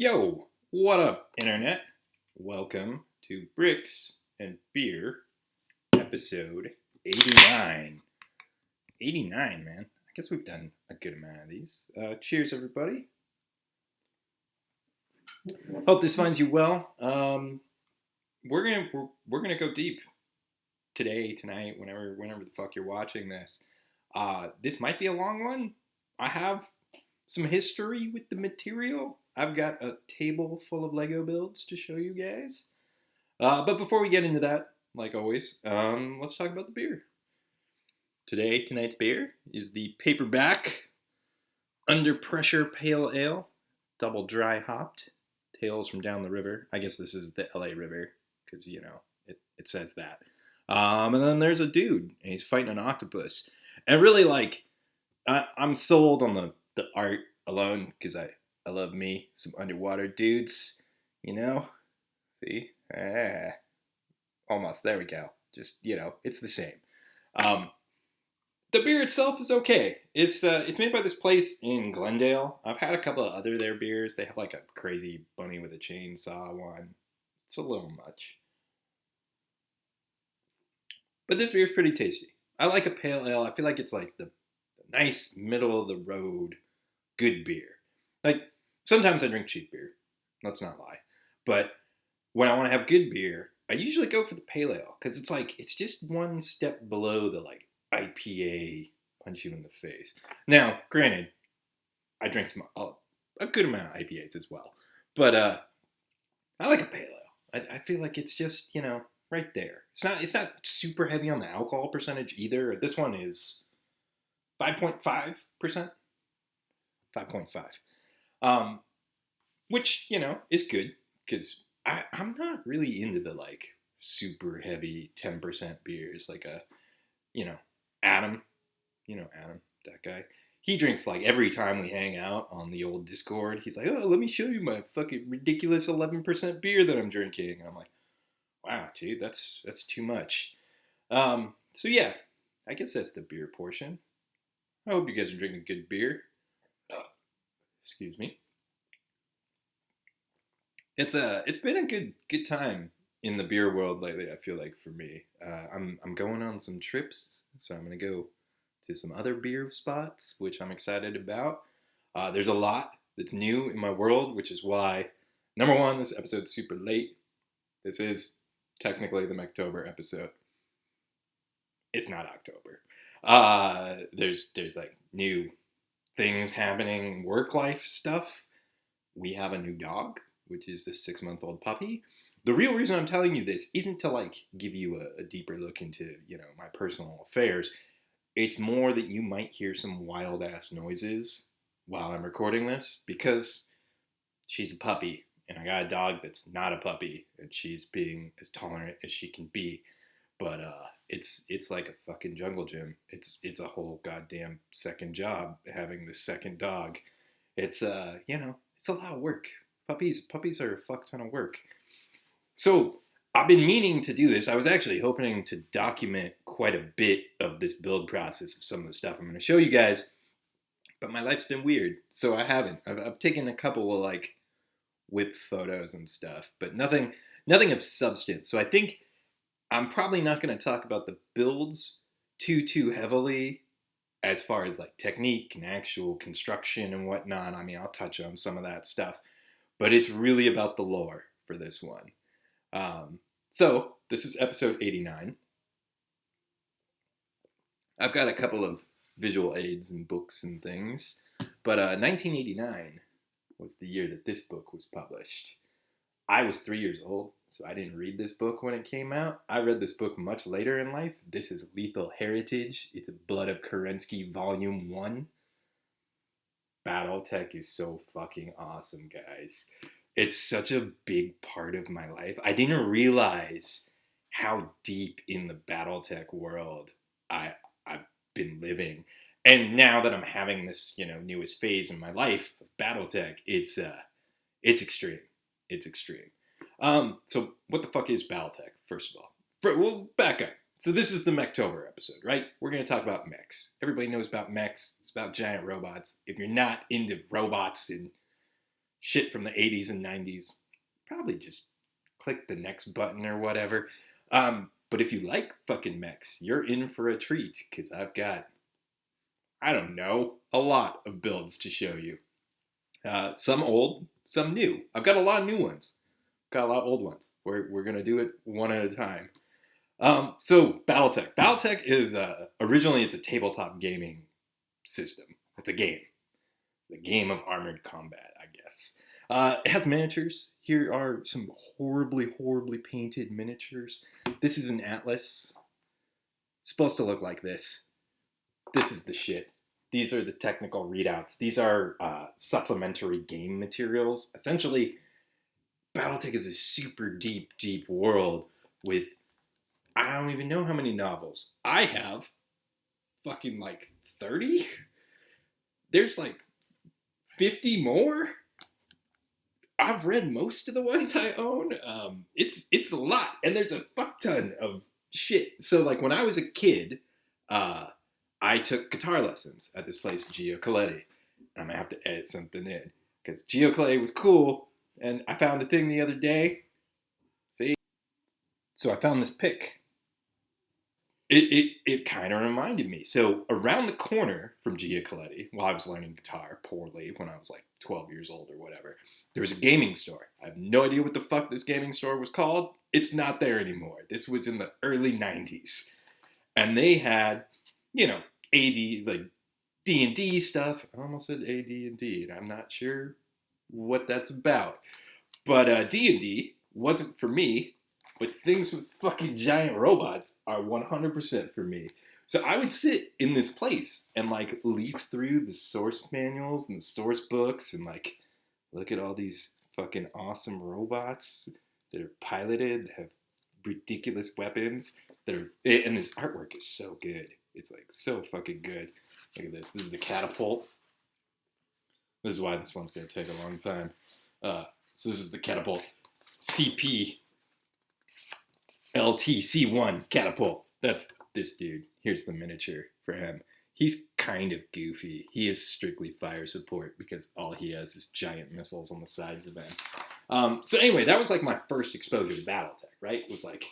Yo, what up, Internet? Welcome to Bricks and Beer, episode 89. 89, man. I guess we've done a good amount of these. Cheers, everybody. Hope this finds you well. We're gonna go deep today, tonight, whenever the fuck you're watching this. This might be a long one. I have some history with the material. I've got a table full of Lego builds to show you guys. But before we get into that, like always, let's talk about the beer. Tonight's beer is the Paperback Under Pressure Pale Ale, double dry hopped, Tales from Down the River. I guess this is the LA River, because, you know, it says that. And then there's a dude, and he's fighting an octopus. And really, like, I'm sold on the art alone, because I love me some underwater dudes, you know? See? Almost, there we go. Just, you know, it's the same. The beer itself is okay. It's made by this place in Glendale. I've had a couple of other their beers. They have like a crazy bunny with a chainsaw one. It's a little much. But this beer is pretty tasty. I like a pale ale. I feel like it's like the nice middle of the road good beer. Like, sometimes I drink cheap beer. Let's not lie. But when I want to have good beer, I usually go for the pale ale. Because it's like, it's just one step below the, like, IPA punch you in the face. Now, granted, I drink a good amount of IPAs as well. But I like a pale ale. I feel like it's just, you know, right there. It's not super heavy on the alcohol percentage either. This one is 5.5%. 5.5. Which, you know, is good. Because I'm not really into the, like, super heavy 10% beers. Like Adam, that guy. He drinks, like, every time we hang out on the old Discord. He's like, oh, let me show you my fucking ridiculous 11% beer that I'm drinking. And I'm like, wow, dude, that's too much. So, yeah, I guess that's the beer portion. I hope you guys are drinking good beer. Excuse me. It's been a good time in the beer world lately. I feel like for me, I'm going on some trips, so I'm gonna go to some other beer spots, which I'm excited about. There's a lot that's new in my world, which is why, number one, this episode's super late. This is technically the Mechtober episode. It's not October. There's like new things happening, work life stuff. We have a new dog, which is this 6-month-old puppy. The real reason I'm telling you this isn't to like give you a deeper look into, you know, my personal affairs. It's more that you might hear some wild ass noises while I'm recording this because she's a puppy and I got a dog that's not a puppy and she's being as tolerant as she can be. But it's like a fucking jungle gym. It's a whole goddamn second job having this second dog. It's you know, it's a lot of work. Puppies are a fuck ton of work. So I've been meaning to do this. I was actually hoping to document quite a bit of this build process of some of the stuff I'm going to show you guys. But my life's been weird, so I haven't. I've taken a couple of like whip photos and stuff, but nothing of substance. So I think I'm probably not going to talk about the builds too heavily as far as like technique and actual construction and whatnot. I mean, I'll touch on some of that stuff, but it's really about the lore for this one. So this is episode 89. I've got a couple of visual aids and books and things, but 1989 was the year that this book was published. I was 3 years old, so I didn't read this book when it came out. I read this book much later in life. This is Lethal Heritage. It's Blood of Kerensky Volume 1. Battletech is so fucking awesome, guys. It's such a big part of my life. I didn't realize how deep in the Battletech world I've been living. And now that I'm having this, you know, newest phase in my life of Battletech, it's extreme. It's extreme. So what the fuck is Battletech, first of all? We'll back up. So this is the Mechtober episode, right? We're going to talk about mechs. Everybody knows about mechs. It's about giant robots. If you're not into robots and shit from the 80s and 90s, probably just click the next button or whatever. But if you like fucking mechs, you're in for a treat, because I've got, I don't know, a lot of builds to show you. Some old, some new. I've got a lot of new ones. Got a lot of old ones. We're going to do it one at a time. So Battletech. Battletech is, originally it's a tabletop gaming system. It's a game. The game of armored combat, I guess. It has miniatures. Here are some horribly, horribly painted miniatures. This is an atlas. It's supposed to look like this. This is the shit. These are the technical readouts. These are supplementary game materials. Essentially, Battletech is a super deep, deep world with, I don't even know how many novels. I have fucking like 30? There's like 50 more? I've read most of the ones I own. It's a lot, and there's a fuck ton of shit. So like when I was a kid, I took guitar lessons at this place, Gio Coletti. I'm gonna have to edit something in because Gio Coletti was cool, and I found a thing the other day. See, so I found this pic. It kind of reminded me. So around the corner from Gio Coletti, while I was learning guitar poorly when I was like 12 years old or whatever, there was a gaming store. I have no idea what the fuck this gaming store was called. It's not there anymore. This was in the early 90s. And they had, you know, AD, like D&D stuff. I almost said AD&D, and I'm not sure what that's about. But D&D wasn't for me, but things with fucking giant robots are 100% for me. So I would sit in this place and like leaf through the source manuals and the source books and like look at all these fucking awesome robots that are piloted, that have ridiculous weapons, that are, and this artwork is so good. It's like so fucking good. Look at this. This is the catapult. This is why this one's gonna take a long time. So this is the catapult. CP LTC1 catapult. That's this dude. Here's the miniature for him. He's kind of goofy. He is strictly fire support because all he has is giant missiles on the sides of him. So anyway, that was like my first exposure to Battletech, right? It was like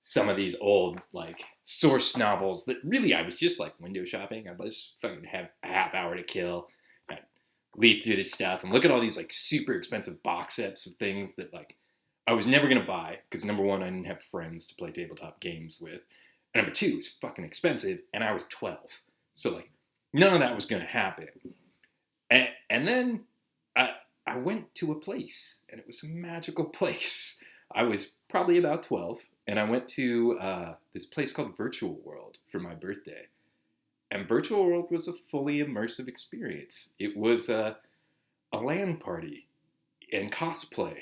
some of these old like source novels that really I was just like window shopping. I'd just fucking have a half hour to kill. I'd leaf through this stuff and look at all these like super expensive box sets of things that like I was never going to buy because number one, I didn't have friends to play tabletop games with. And number two, it's fucking expensive and I was 12. So like none of that was going to happen. And then I went to a place and it was a magical place. I was probably about 12 and I went to this place called Virtual World for my birthday. And Virtual World was a fully immersive experience. It was a LAN party and cosplay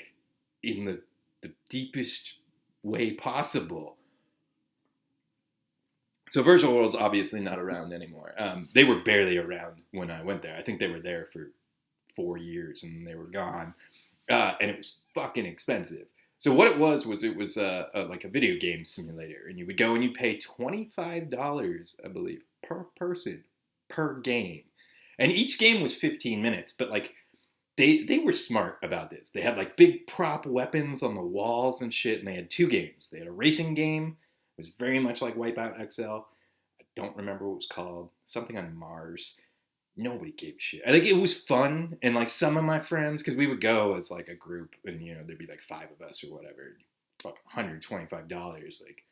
in the deepest way possible. So Virtual World's obviously not around anymore. They were barely around when I went there. I think they were there for 4 years and they were gone. And it was fucking expensive. So what it was like a video game simulator. And you would go and you pay $25, I believe, per person, per game. And each game was 15 minutes. But like they were smart about this. They had like big prop weapons on the walls and shit. And they had 2 games. They had a racing game. It was very much like Wipeout XL. I don't remember what it was called. Something on Mars. Nobody gave a shit. I think it was fun. And like some of my friends, because we would go as like a group and, you know, there'd be like 5 of us or whatever. Fuck, $125. Like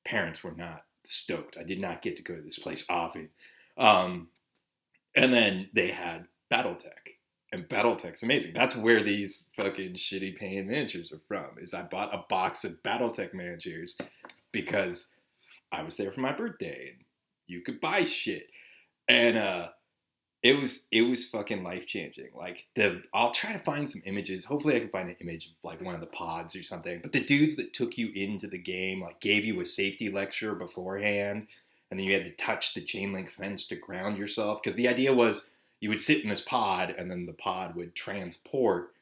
parents were not stoked. I did not get to go to this place often. And then they had Battletech. And Battletech's amazing. That's where these fucking shitty paying miniatures are from. Is I bought a box of Battletech miniatures because I was there for my birthday and you could buy shit. And it was fucking life-changing. Like I'll try to find some images. Hopefully I can find an image of like one of the pods or something. But the dudes that took you into the game like gave you a safety lecture beforehand, and then you had to touch the chain link fence to ground yourself. Because the idea was you would sit in this pod and then the pod would transport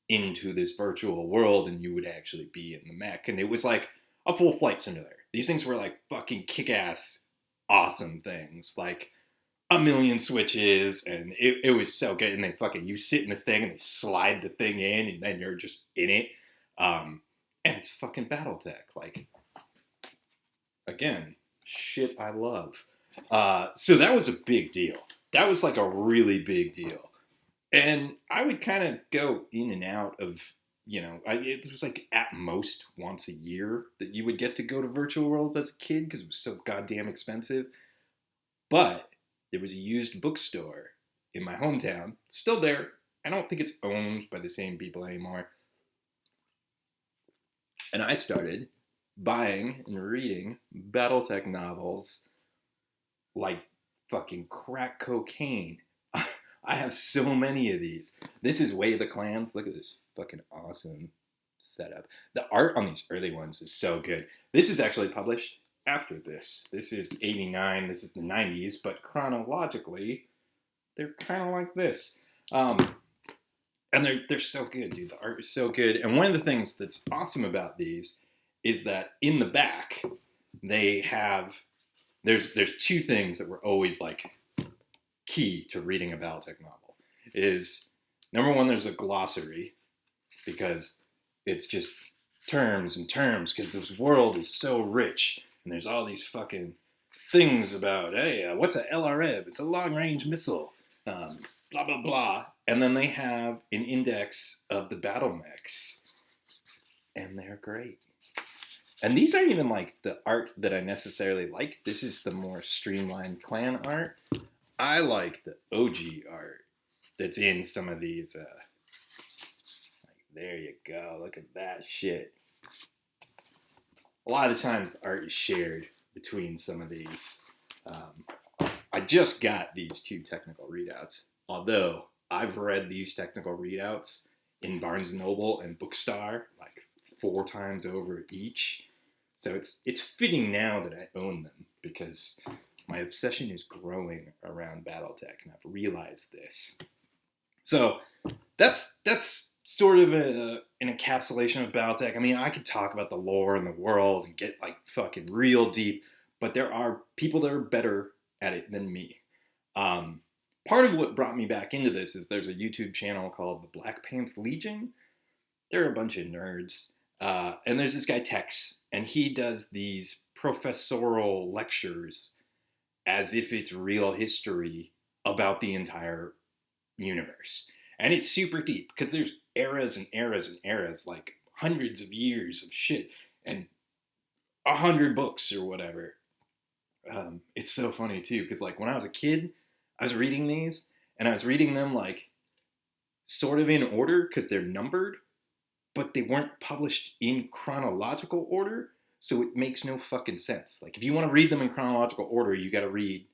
into this virtual world and you would actually be in the mech. And it was like a full flight simulator. These things were like fucking kick-ass awesome things. Like a million switches, and it was so good. And they fucking, you sit in this thing and they slide the thing in, and then you're just in it. And it's fucking Battletech. Like, again, shit I love. So that was a big deal. That was like a really big deal. And I would kind of go in and out of, it was like at most once a year that you would get to go to Virtual World as a kid because it was so goddamn expensive. But there was a used bookstore in my hometown, still there. I don't think it's owned by the same people anymore. And I started buying and reading Battletech novels like fucking crack cocaine. I have so many of these. This is Way of the Clans. Look at this fucking awesome setup. The art on these early ones is so good. This is actually published after this. This is 89. This is the 90s, but chronologically, they're kind of like this. And they're so good, dude. The art is so good. And one of the things that's awesome about these is that in the back, they have, there's two things that were always like key to reading a Battletech novel. Is number one, there's a glossary, because it's just terms and terms, because this world is so rich, and there's all these fucking things about, hey, what's a LRM? It's a long-range missile. Blah, blah, blah. And then they have an index of the Battlemechs. And they're great. And these aren't even like the art that I necessarily like. This is the more streamlined clan art. I like the OG art that's in some of these. There you go. Look at that shit. A lot of the times the art is shared between some of these. I just got these two technical readouts. Although I've read these technical readouts in Barnes & Noble and Bookstar like 4 times over each. So it's fitting now that I own them, because my obsession is growing around Battletech, and I've realized this. So that's sort of an encapsulation of Battletech. I mean, I could talk about the lore and the world and get like fucking real deep, but there are people that are better at it than me. Part of what brought me back into this is there's a YouTube channel called the Black Pants Legion. They're a bunch of nerds. And there's this guy, Tex, and he does these professorial lectures as if it's real history about the entire universe. And it's super deep, because there's eras and eras and eras, like hundreds of years of shit, and 100 books or whatever. It's so funny, too, because like when I was a kid, I was reading these, and I was reading them like sort of in order, because they're numbered, but they weren't published in chronological order, so it makes no fucking sense. Like, if you want to read them in chronological order, you got to read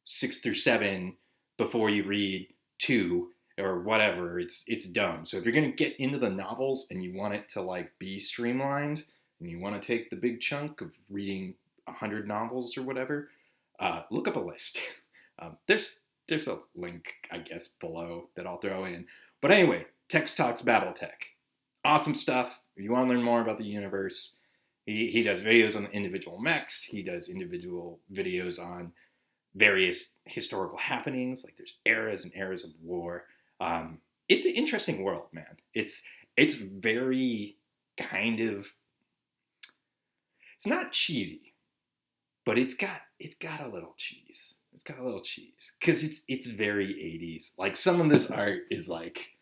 6 through 7 before you read 2 or whatever. It's dumb. So if you're going to get into the novels and you want it to like be streamlined, and you want to take the big chunk of reading 100 novels or whatever, look up a list. There's a link, I guess, below that I'll throw in. But anyway, Tex Talks Battletech. Awesome stuff. If you want to learn more about the universe, he does videos on the individual mechs. He does individual videos on various historical happenings. Like there's eras and eras of war. It's an interesting world, man. It's very kind of, it's not cheesy, but it's got a little cheese. It's got a little cheese, because it's very 80s. Like some of this art is like,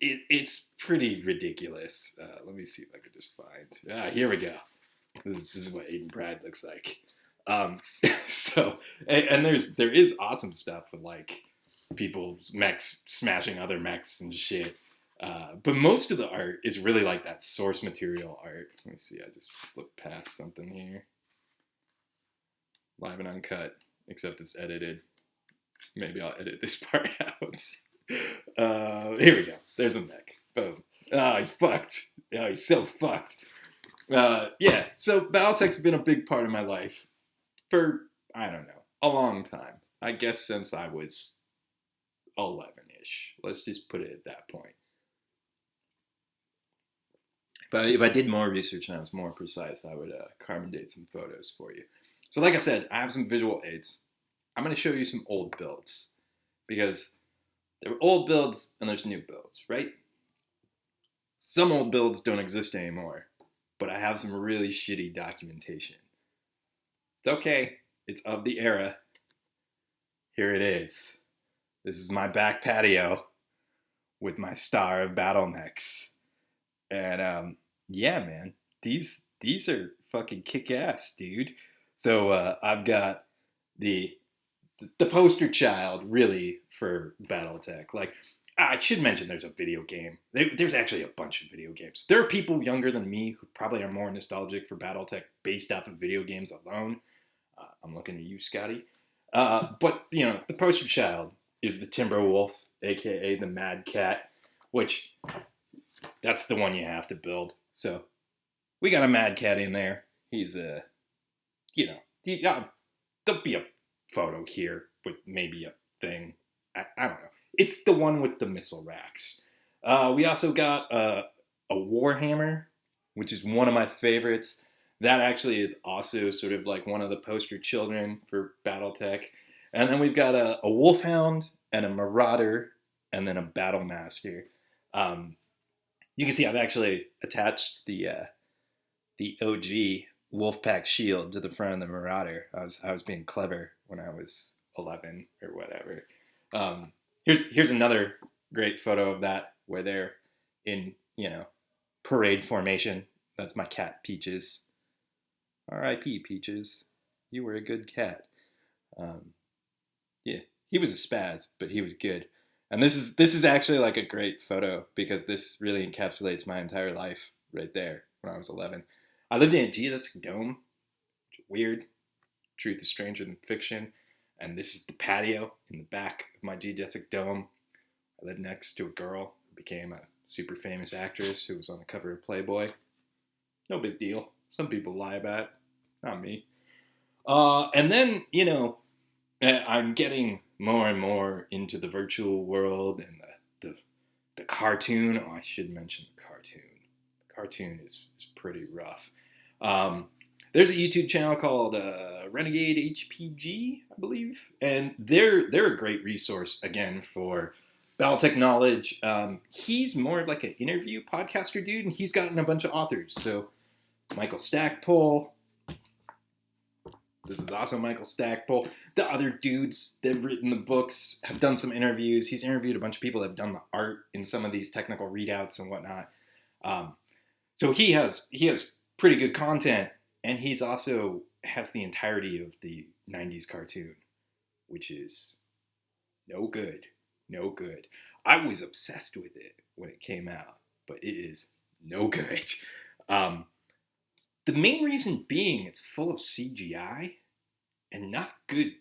it's pretty ridiculous. Let me see if I can just find. Here we go. This is what Aiden Pride looks like. So, and there is awesome stuff with like people's mechs smashing other mechs and shit. But most of the art is really like that source material art. Let me see. I just flipped past something here. Live and uncut, except it's edited. Maybe I'll edit this part out. Here we go. There's a mech. Boom. Oh, he's fucked. Oh, he's so fucked. Yeah, so Battletech's been a big part of my life for, I don't know, a long time. I guess since I was 11-ish. Let's just put it at that point. But if I did more research and I was more precise, I would carbon date some photos for you. So like I said, I have some visual aids. I'm going to show you some old builds because there are old builds and there's new builds, right? Some old builds don't exist anymore, but I have some really shitty documentation. It's okay. It's of the era. Here it is. This is my back patio with my star of Battlemechs. And yeah, man, these are fucking kick-ass, dude. So I've got the poster child, really, for Battletech. Like, I should mention there's a video game. There's actually a bunch of video games. There are people younger than me who probably are more nostalgic for Battletech based off of video games alone. I'm looking at you, Scotty. But, you know, the poster child is the Timberwolf, a.k.a. the Mad Cat, which, that's the one you have to build. So, we got a Mad Cat in there. He's, you know, there'll be a photo here with maybe a thing. I don't know. It's the one with the missile racks. We also got a Warhammer, which is one of my favorites. That actually is also sort of like one of the poster children for Battletech. And then we've got a Wolfhound and a Marauder and then a Battlemaster. You can see I've actually attached the OG Wolfpack shield to the front of the Marauder. I was being clever when I was 11 or whatever. Here's another great photo of that where they're in, you know, parade formation. That's my cat Peaches. R.I.P. Peaches. You were a good cat. Yeah, he was a spaz, but he was good. And this is actually like a great photo because this really encapsulates my entire life right there when I was 11. I lived in a geodesic dome, which is weird. Truth is stranger than fiction. And this is the patio in the back of my geodesic dome. I lived next to a girl who became a super famous actress who was on the cover of Playboy. No big deal. Some people lie about it. Not me. And then, you know, I'm getting more and more into the virtual world and the cartoon. Oh, I should mention the cartoon. The cartoon is pretty rough. There's a YouTube channel called Renegade HPG, I believe, and they're a great resource again for Battletech knowledge. He's more like an interview podcaster dude, and he's gotten a bunch of authors. So Michael Stackpole. This is also Michael Stackpole. The other dudes that have written the books have done some interviews. He's interviewed a bunch of people that have done the art in some of these technical readouts and whatnot. So he has pretty good content, and he's also has the entirety of the 90s cartoon, which is no good. No good. I was obsessed with it when it came out, but it is no good. The main reason being it's full of CGI and not good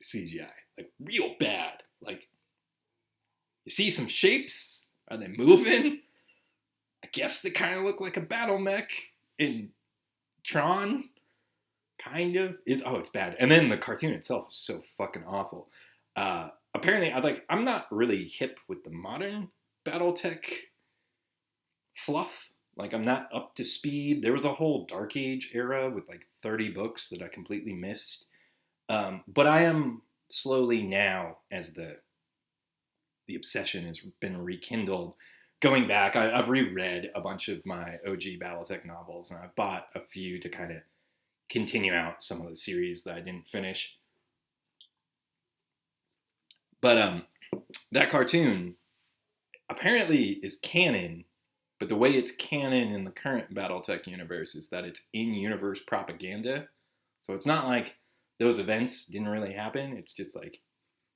CGI. Like real bad. Like you see some shapes. Are they moving? I guess they kind of look like a battle mech in Tron. Kind of. It's bad. And then the cartoon itself is so fucking awful. Apparently, I'm not really hip with the modern Battletech fluff. Like, I'm not up to speed. There was a whole Dark Age era with like 30 books that I completely missed. But I am slowly now, as the obsession has been rekindled, going back. I've reread a bunch of my OG Battletech novels, and I bought a few to kind of continue out some of the series that I didn't finish. But that cartoon apparently is canon, but the way it's canon in the current Battletech universe is that it's in-universe propaganda. So it's not like those events didn't really happen. It's just like,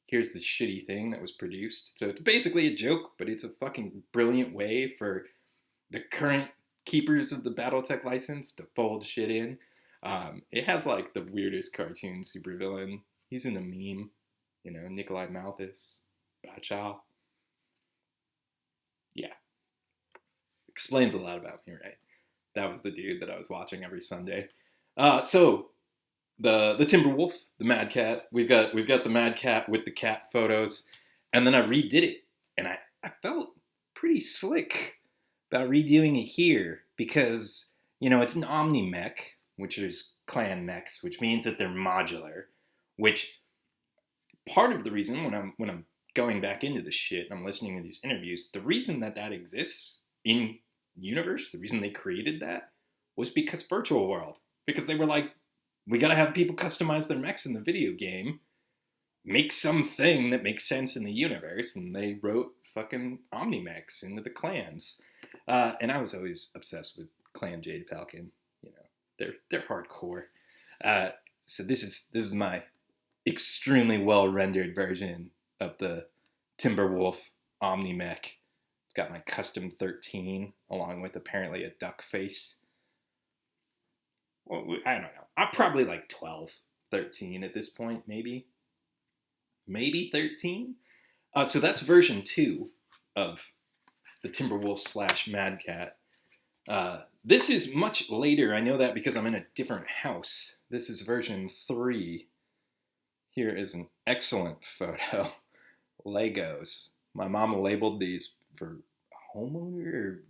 here's the shitty thing that was produced. So it's basically a joke, but it's a fucking brilliant way for the current keepers of the Battletech license to fold shit in. It has like the weirdest cartoon supervillain. He's in a meme. You know, Nikolai Malthus, Bachow. Yeah. Explains a lot about me, right? That was the dude that I was watching every Sunday. So the Timberwolf, the Mad Cat. We've got the Mad Cat with the cat photos, and then I redid it, and I felt pretty slick about redoing it here because, you know, it's an omni mech, which is clan mechs, which means that they're modular, which part of the reason when I'm going back into this shit and I'm listening to these interviews, the reason that exists in universe, the reason they created that was because Virtual World. Because they were like, we gotta have people customize their mechs in the video game, make something that makes sense in the universe, and they wrote fucking Omnimechs into the clans. And I was always obsessed with Clan Jade Falcon. You know, they're hardcore. So this is my extremely well rendered version of the Timberwolf Omnimech. It's got my custom 13 along with apparently a duck face. Well, I don't know. I'm probably like 12, 13 at this point, maybe 13. So that's version 2 of the Timberwolf / Mad Cat. This is much later. I know that because I'm in a different house. This is version 3. Here is an excellent photo. Legos. My mom labeled these for homeowner or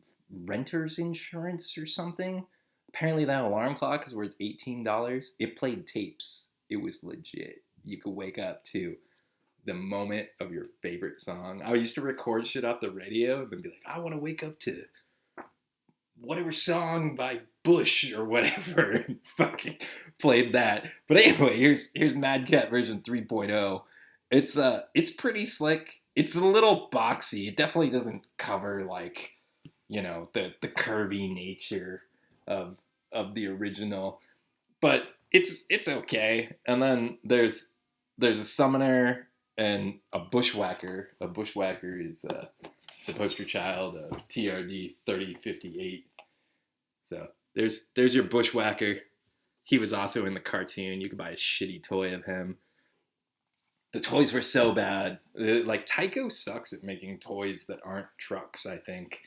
renter's insurance or something. Apparently that alarm clock is worth $18. It played tapes. It was legit. You could wake up to the moment of your favorite song. I used to record shit off the radio and then be like, I want to wake up to whatever song by Bush or whatever, and fucking played that. But anyway, here's Mad Cat version 3.0. It's pretty slick. It's a little boxy. It definitely doesn't cover like, you know, the curvy nature of the original, but it's okay. And then there's a summoner and a Bushwhacker. A Bushwhacker is the poster child of TRD 3058. So there's your Bushwhacker. He was also in the cartoon. You could buy a shitty toy of him. The toys were so bad. Like, Tyco sucks at making toys that aren't trucks, I think.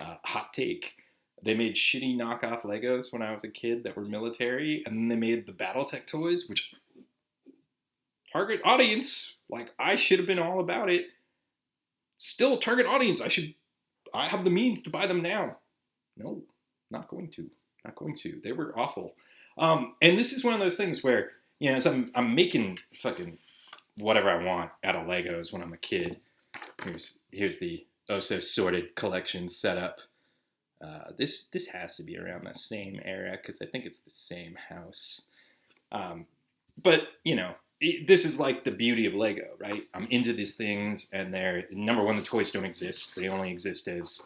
Hot take. They made shitty knockoff Legos when I was a kid that were military, and then they made the Battletech toys, which target audience, like, I should have been all about it. Still target audience. I have the means to buy them now. No, not going to. They were awful. And this is one of those things where, you know, as I'm making fucking whatever I want out of Legos when I'm a kid. Here's the oh so sorted collection setup. This has to be around the same era because I think it's the same house. But you know, this is like the beauty of Lego, right? I'm into these things, and they're number one. The toys don't exist; they only exist as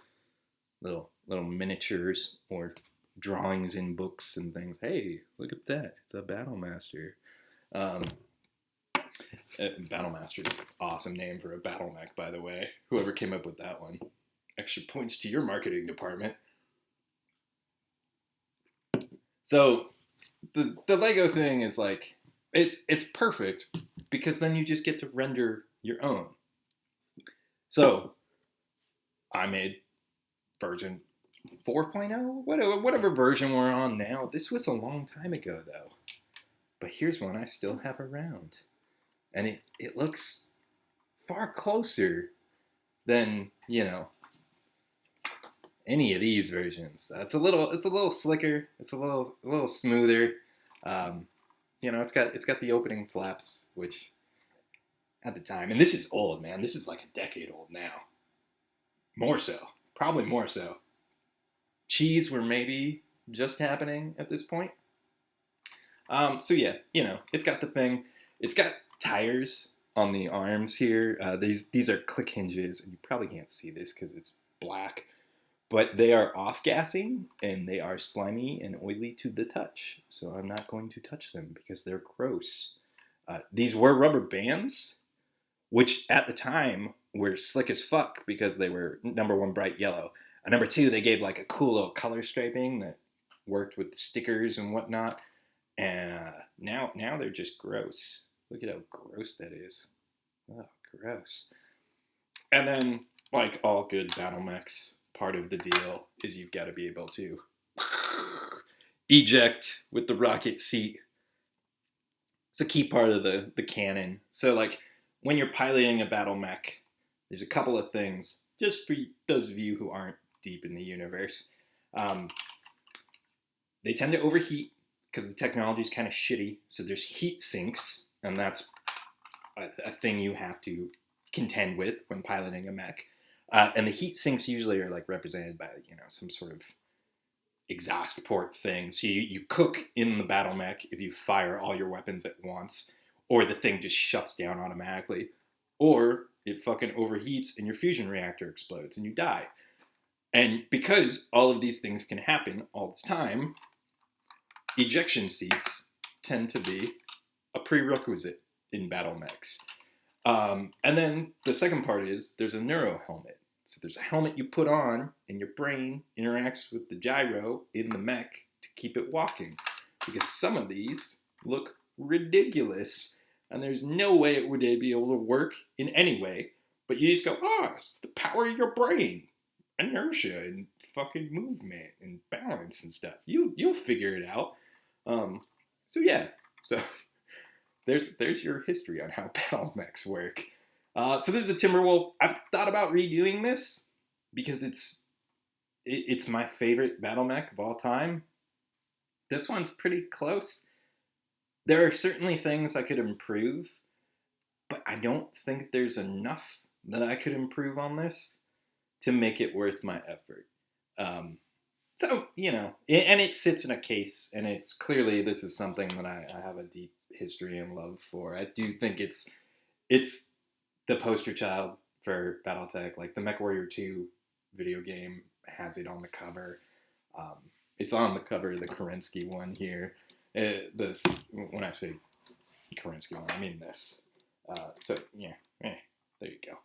little miniatures or drawings in books and things. Hey, look at that! It's a Battlemaster. Battlemaster is an awesome name for a battle mech, by the way. Whoever came up with that one. Extra points to your marketing department. So the Lego thing is like, it's perfect because then you just get to render your own. So I made version 4.0, whatever version we're on now. This was a long time ago though. But here's one I still have around. And it looks far closer than, you know, any of these versions. It's a little slicker. It's a little smoother. You know, it's got the opening flaps, which at the time, and this is old, man. This is like a decade old now. More so, probably more so. Cheese were maybe just happening at this point. So yeah, you know, it's got the thing. It's got tires on the arms here. These are click hinges, and you probably can't see this because it's black, but they are off-gassing, and they are slimy and oily to the touch, so I'm not going to touch them because they're gross. These were rubber bands, which at the time were slick as fuck because they were, number one, bright yellow, and number two, they gave like a cool little color striping that worked with stickers and whatnot, and now they're just gross. Look at how gross that is. Oh, gross. And then, like all good Battlemechs, part of the deal is you've got to be able to eject with the rocket seat. It's a key part of the canon. So, like, when you're piloting a Battlemech, there's a couple of things, just for those of you who aren't deep in the universe. They tend to overheat because the technology is kind of shitty. So there's heat sinks, and that's a thing you have to contend with when piloting a mech. And the heat sinks usually are like represented by, some sort of exhaust port thing. So you cook in the battle mech if you fire all your weapons at once, or the thing just shuts down automatically, or it fucking overheats and your fusion reactor explodes and you die. And because all of these things can happen all the time, ejection seats tend to be a prerequisite in battle mechs. And then the second part is there's a Neuro Helmet. So there's a helmet you put on, and your brain interacts with the gyro in the mech to keep it walking. Because some of these look ridiculous, and there's no way it would be able to work in any way. But you just go, it's the power of your brain, inertia, and fucking movement, and balance and stuff. You'll figure it out. So there's your history on how battle mechs work. So this is a Timberwolf. I've thought about redoing this because it's my favorite battle mech of all time. This one's pretty close. There are certainly things I could improve, but I don't think there's enough that I could improve on this to make it worth my effort. So, and it sits in a case, and it's clearly this is something that I have a deep history and love for. I do think it's the poster child for Battletech. Like the MechWarrior 2 video game has it on the cover. It's on the cover of the Kerensky one here. When I say Kerensky one, I mean this. There you go.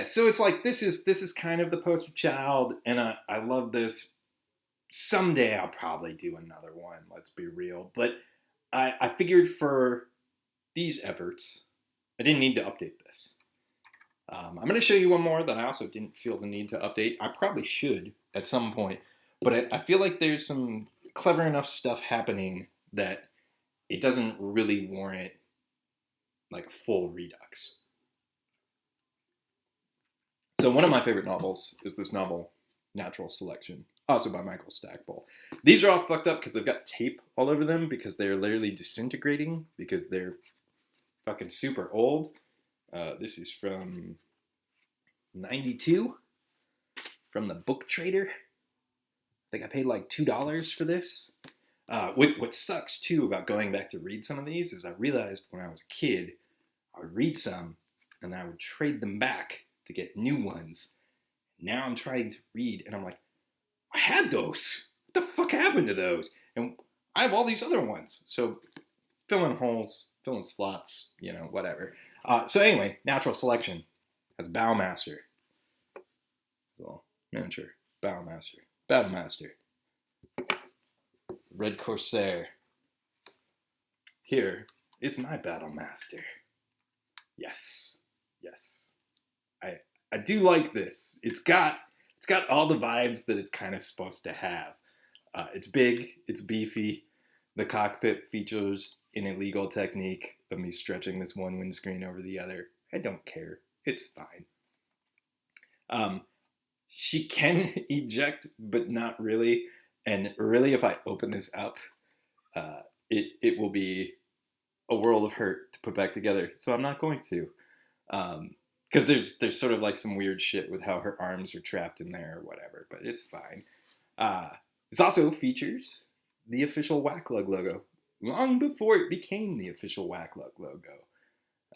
So it's like this is kind of the poster child, and I love this. Someday I'll probably do another one, let's be real. But I figured for these efforts, I didn't need to update this. I'm going to show you one more that I also didn't feel the need to update. I probably should at some point, but I feel like there's some clever enough stuff happening that it doesn't really warrant like a full redux. So one of my favorite novels is this novel, Natural Selection, also by Michael Stackpole. These are all fucked up because they've got tape all over them because they're literally disintegrating because they're fucking super old. This is from 92 from the Book Trader. I think I paid like $2 for this. What sucks too about going back to read some of these is I realized when I was a kid, I would read some and I would trade them back to get new ones. Now I'm trying to read and I'm like, I had those. What the fuck happened to those? And I have all these other ones. So fill in holes, fill in slots, whatever. So anyway, Natural Selection has Battlemaster. So miniature Battlemaster. Battlemaster. Red Corsair. Here is my Battlemaster. Yes. I do like this. It's got all the vibes that it's kind of supposed to have. It's big, it's beefy. The cockpit features an illegal technique of me stretching this one windscreen over the other. I don't care. It's fine. She can eject, but not really. And really, if I open this up, it will be a world of hurt to put back together. So I'm not going to. Because there's sort of like some weird shit with how her arms are trapped in there or whatever, but it's fine. This also features the official Wacklug logo, long before it became the official Wacklug logo.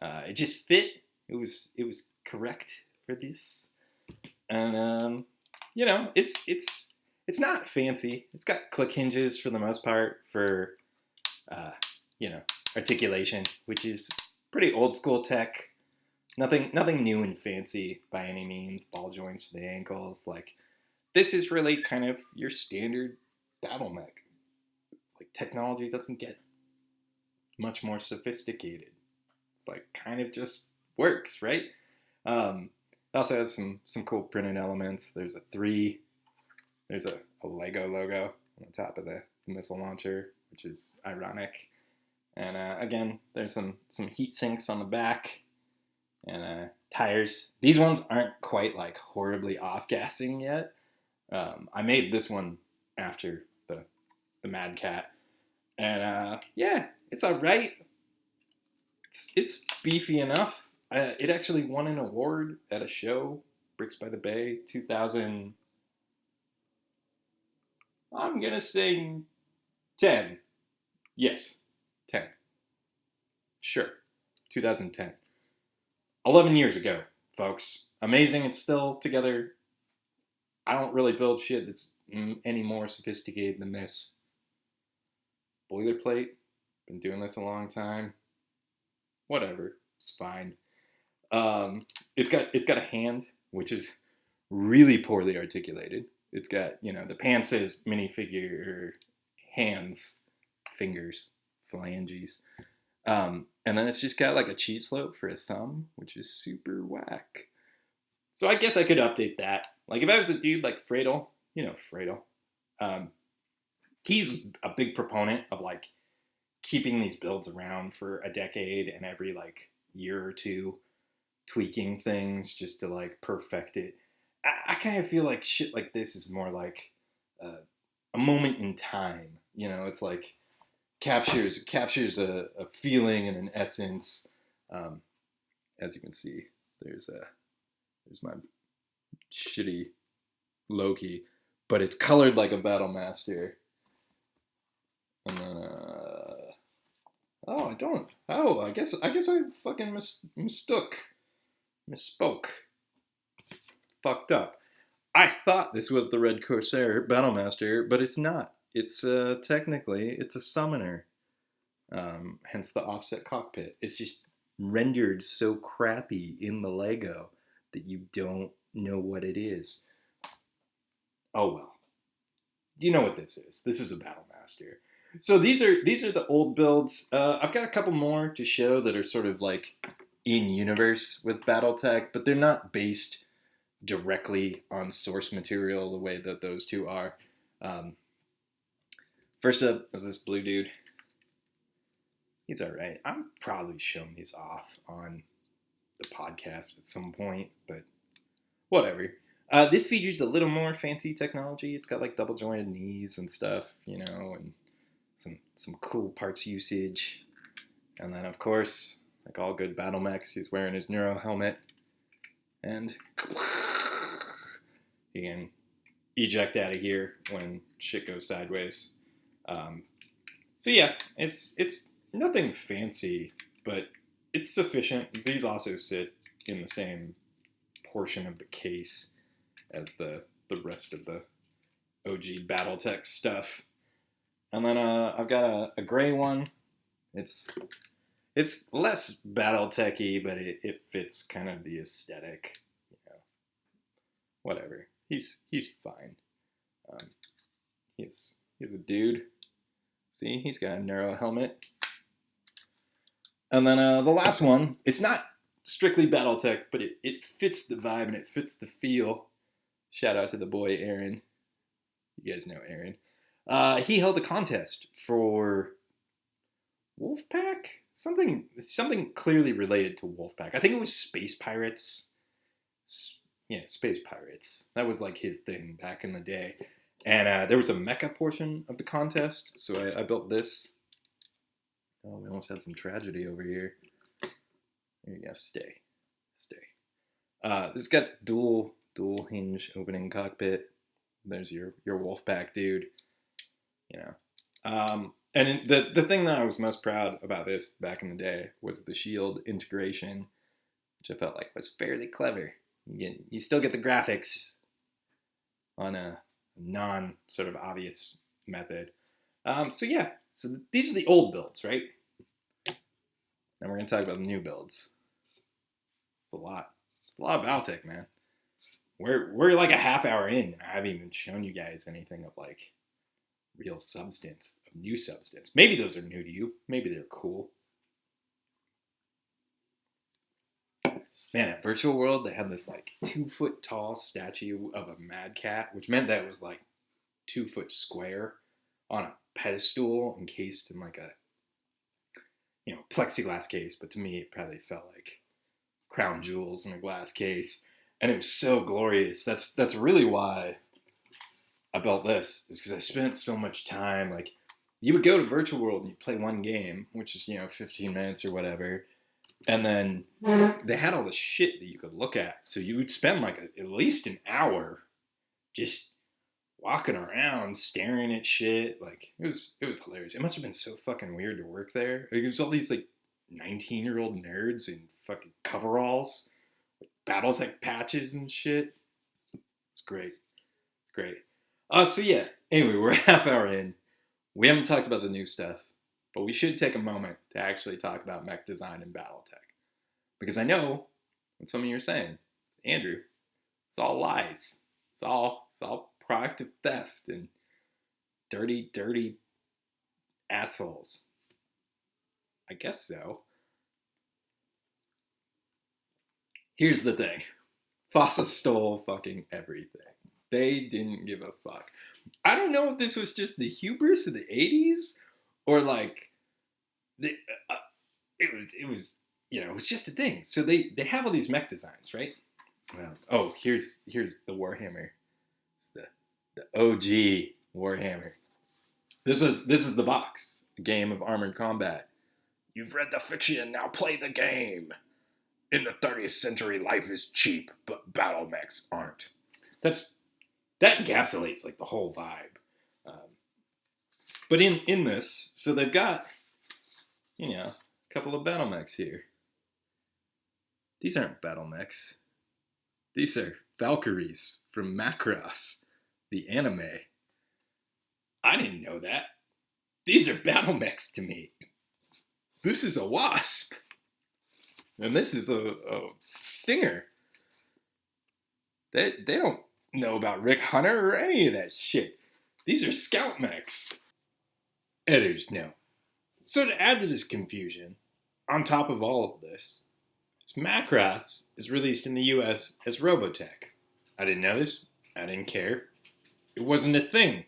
It just fit. It was correct for this, and it's not fancy. It's got click hinges for the most part for articulation, which is pretty old school tech. Nothing new and fancy by any means. Ball joints for the ankles. Like, this is really kind of your standard battle mech. Like, technology doesn't get much more sophisticated. It's like kind of just works, right? It also has some cool printed elements. There's a 3. There's a Lego logo on the top of the missile launcher, which is ironic. And again, there's some heat sinks on the back. And tires. These ones aren't quite like horribly off-gassing yet. I made this one after the Mad Cat. And it's alright. It's beefy enough. It actually won an award at a show, Bricks by the Bay, 2000. I'm gonna say 10. Yes, 10. Sure, 2010. 11 years ago, folks. Amazing. It's still together. I don't really build shit that's any more sophisticated than this. Boilerplate. Been doing this a long time. Whatever. It's fine. It's got a hand, which is really poorly articulated. It's got, the Panzer's minifigure hands, fingers, phalanges. And then it's just got like a cheat slope for a thumb, which is super whack. So I guess I could update that. Like if I was a dude like Fradel, Fradel, he's a big proponent of like keeping these builds around for a decade and every like year or two tweaking things just to like perfect it. I kind of feel like shit like this is more like a moment in time. It's like captures a feeling and an essence. As you can see, there's my shitty Loki, but it's colored like a Battlemaster. And then I guess I fucking misspoke. Fucked up. I thought this was the Red Corsair Battlemaster, but it's not. It's technically it's a summoner. Hence the offset cockpit. It's just rendered so crappy in the Lego that you don't know what it is. Oh well. You know what this is. This is a Battlemaster. So these are the old builds. I've got a couple more to show that are sort of like in universe with Battletech, but they're not based directly on source material the way that those two are. First up is this blue dude. He's all right. I'm probably showing these off on the podcast at some point, but whatever. This features a little more fancy technology. It's got like double jointed knees and stuff, and some cool parts usage. And then, of course, like all good Battlemechs, he's wearing his Neuro Helmet. And he can eject out of here when shit goes sideways. So yeah, it's nothing fancy, but it's sufficient. These also sit in the same portion of the case as the rest of the OG Battletech stuff. And then I've got a gray one. It's less Battletech-y, but it fits kind of the aesthetic. Whatever. He's fine. He's a dude. See, he's got a Neuro Helmet. And then the last one, it's not strictly Battletech, but it fits the vibe and it fits the feel. Shout out to the boy Aaron. You guys know Aaron. He held a contest for Wolfpack? Something clearly related to Wolfpack. I think it was Space Pirates. Yeah, Space Pirates. That was like his thing back in the day. And there was a mecha portion of the contest, so I built this. Oh, we almost had some tragedy over here. There you go. Stay. This got dual hinge opening cockpit. There's your Wolfpack dude. And the thing that I was most proud about this back in the day was the shield integration, which I felt like was fairly clever. You still get the graphics on a non sort of obvious method. So these are the old builds, right? Now we're going to talk about the new builds. It's a lot. It's a lot of Battletech, man. We're like a half hour in, and I haven't even shown you guys anything of like real substance, of new substance. Maybe those are new to you. Maybe they're cool. Man, at Virtual World, they had this like 2 foot tall statue of a mad cat, which meant that it was like 2 foot square on a pedestal encased in like a, plexiglass case. But to me, it probably felt like crown jewels in a glass case. And it was so glorious. That's really why I built this, is because I spent so much time, like, you would go to Virtual World and you play one game, which is, 15 minutes or whatever, And then they had all this shit that you could look at. So you would spend like at least an hour just walking around, staring at shit. Like it was hilarious. It must have been so fucking weird to work there. Like, it was all these like 19-year-old nerds in fucking coveralls, Battletech patches and shit. It's great. It's great. So yeah. Anyway, we're a half hour in. We haven't talked about the new stuff, but we should take a moment to actually talk about mech design and Battletech. Because I know what some of you are saying, Andrew, it's all lies. It's all product of theft and dirty assholes. I guess so. Here's the thing. FOSSA stole fucking everything. They didn't give a fuck. I don't know if this was just the hubris of the 80s or like it was it was just a thing. So they have all these mech designs, right? Well, oh, here's the Warhammer. It's the OG Warhammer. This is the box, a game of armored combat. You've read the fiction, now play the game. In the 30th century, life is cheap, but Battlemechs aren't. That encapsulates like the whole vibe. But in this, so they've got a couple of Battlemechs here. These aren't Battlemechs. These are Valkyries from Macross, the anime. I didn't know that. These are Battlemechs to me. This is a Wasp. And this is a Stinger. They don't know about Rick Hunter or any of that shit. These are Scout Mechs. Editors know. So to add to this confusion, on top of all of this, Macross is released in the US as Robotech. I didn't know this. I didn't care. It wasn't a thing.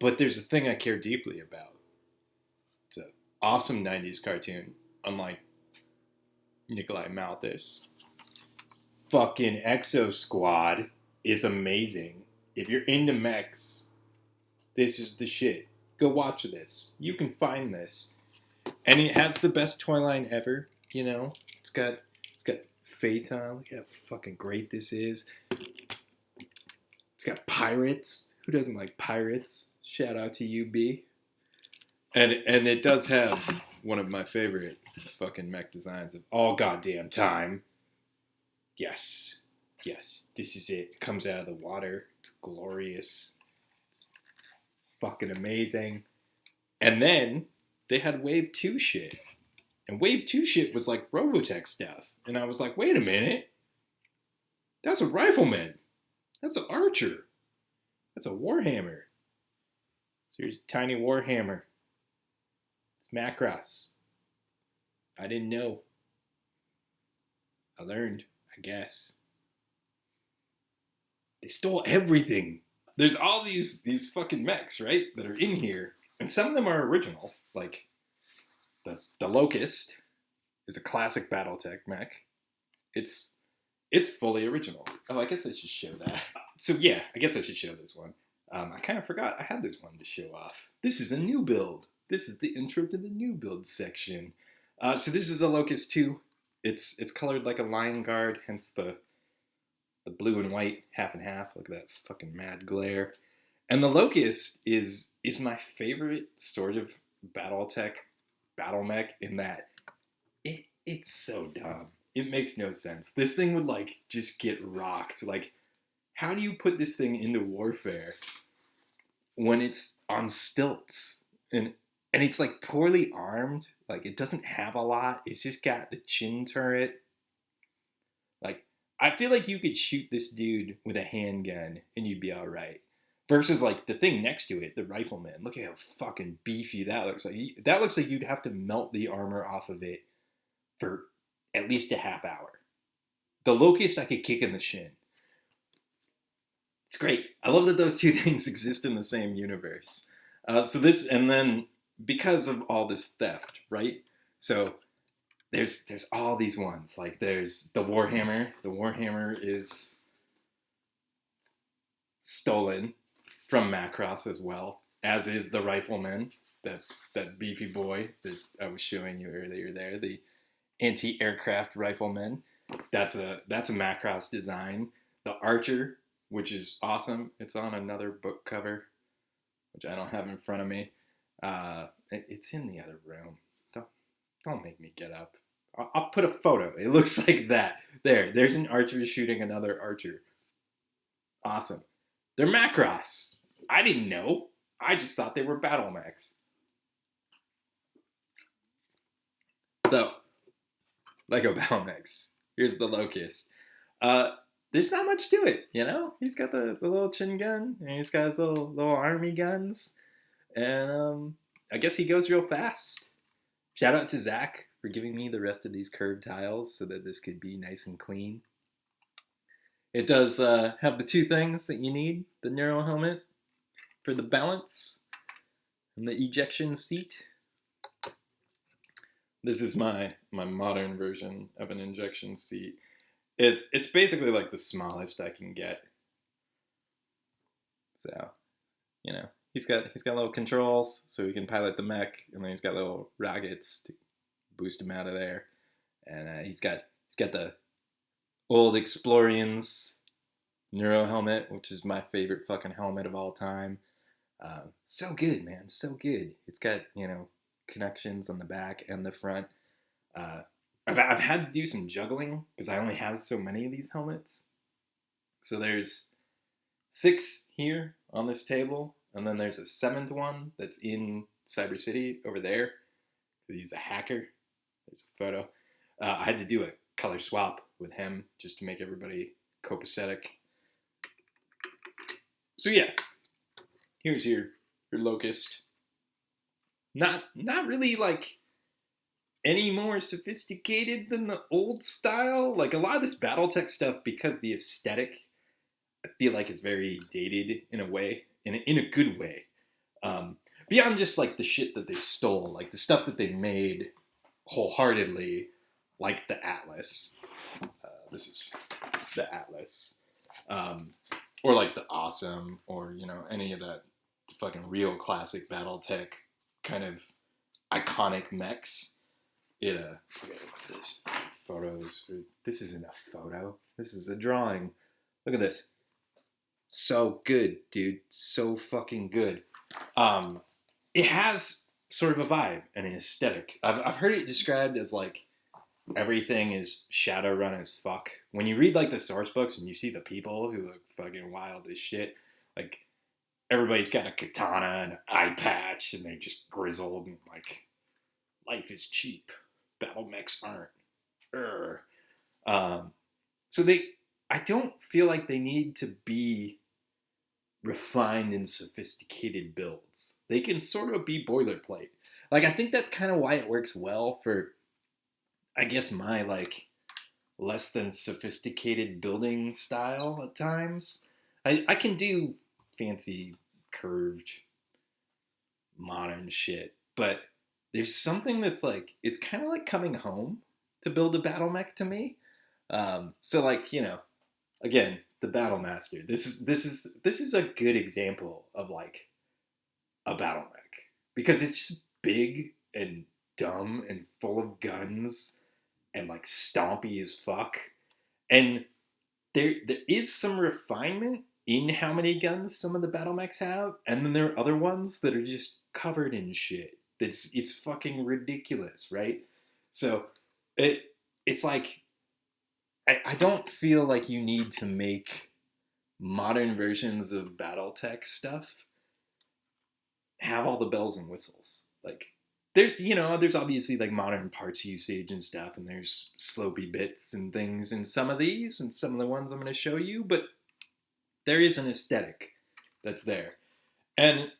But there's a thing I care deeply about. It's an awesome 90s cartoon, unlike Nikolai Malthus. Fucking Exo Squad is amazing. If you're into mechs, this is the shit. Go watch this. You can find this. And it has the best toy line ever, It's got Phaeton. Look how fucking great this is. It's got pirates. Who doesn't like pirates? Shout out to you, B. And it does have one of my favorite fucking mech designs of all goddamn time. Yes, this is it. It comes out of the water. It's glorious. It's fucking amazing. And then they had Wave 2 shit. And Wave 2 shit was like Robotech stuff. And I was like, wait a minute. That's a rifleman. That's an archer. That's a Warhammer. So here's a tiny Warhammer. It's Macross. I didn't know. I learned, I guess. They stole everything. There's all these fucking mechs, right, that are in here. And some of them are original. Like, the Locust is a classic Battletech mech. It's fully original. Oh, I guess I should show that. So yeah, I guess I should show this one. I kind of forgot I had this one to show off. This is a new build. This is the intro to the new build section. So this is a Locus 2. It's colored like a Lion Guard, hence the blue and white, half and half. Look at that fucking mad glare. And the Locust is my favorite sort of Battletech Battlemech in that it's so dumb. It makes no sense. This thing would like just get rocked. Like, how do you put this thing into warfare when it's on stilts and it's like poorly armed? Like, it doesn't have a lot. It's just got the chin turret. Like, I feel like you could shoot this dude with a handgun and you'd be all right. Versus like the thing next to it, the rifleman. Look at how fucking beefy that looks like. That looks like you'd have to melt the armor off of it for at least a half hour. The Locust I could kick in the shin. It's great. I love that those two things exist in the same universe. So this, and then because of all this theft, right? So there's all these ones. Like there's the Warhammer. The Warhammer is stolen from Macross as well, as is the Rifleman, that beefy boy that I was showing you earlier there, the anti-aircraft riflemen. That's a Macross design. The Archer, which is awesome. It's on another book cover, which I don't have in front of me. It's in the other room. Don't make me get up. I'll put a photo. It looks like that. There's an Archer shooting another Archer. Awesome. They're Macross. I didn't know. I just thought they were Battlemechs. So, Lego Battlemechs. Here's the Locus. There's not much to it, you know? He's got the little chin gun, and he's got his little army guns, and I guess he goes real fast. Shout out to Zach for giving me the rest of these curved tiles so that this could be nice and clean. It does have the two things that you need, the Neuro Helmet for the balance and the ejection seat. This is my modern version of an injection seat. It's basically like the smallest I can get. So, you know, he's got little controls so he can pilot the mech, and then he's got little rockets to boost him out of there. And he's got the old Explorians Neuro Helmet, which is my favorite fucking helmet of all time. So good, man, so good. It's got, you know, connections on the back and the front. I've had to do some juggling because I only have so many of these helmets. So there's 6 here on this table, and then there's a 7th one that's in Cyber City over there. He's a hacker. There's a photo. I had to do a color swap with him just to make everybody copacetic. So yeah, here's your Locust. Not really like any more sophisticated than the old style. Like a lot of this Battletech stuff, because the aesthetic, I feel like is very dated in a way, in a good way. Beyond just like the shit that they stole, like the stuff that they made wholeheartedly, like the Atlas. This is the Atlas. Or like the Awesome, or, you know, any of that fucking real classic Battletech kind of iconic mechs. This photos. This isn't a photo. This is a drawing. Look at this. So good, dude. So fucking good. It has sort of a vibe and an aesthetic. I've heard it described as like everything is Shadowrun as fuck. When you read like the source books and you see the people who look fucking wild as shit, like everybody's got a katana and an eye patch and they're just grizzled and like life is cheap. Battlemechs aren't. So I don't feel like they need to be refined and sophisticated builds. They can sort of be boilerplate. Like, I think that's kind of why it works well for, I guess, my like less than sophisticated building style at times. I can do fancy curved modern shit, but there's something that's like, it's kind of like coming home to build a Battlemech to me. So like, you know, again, the Battlemaster. This is a good example of like a Battlemech because it's just big and dumb and full of guns and like stompy as fuck. And there is some refinement in how many guns some of the Battlemechs have, and then there are other ones that are just covered in shit. It's fucking ridiculous, right? So it's like I don't feel like you need to make modern versions of Battletech stuff have all the bells and whistles. Like there's obviously like modern parts usage and stuff, and there's slopey bits and things in some of these and some of the ones I'm going to show you, but there is an aesthetic that's there. And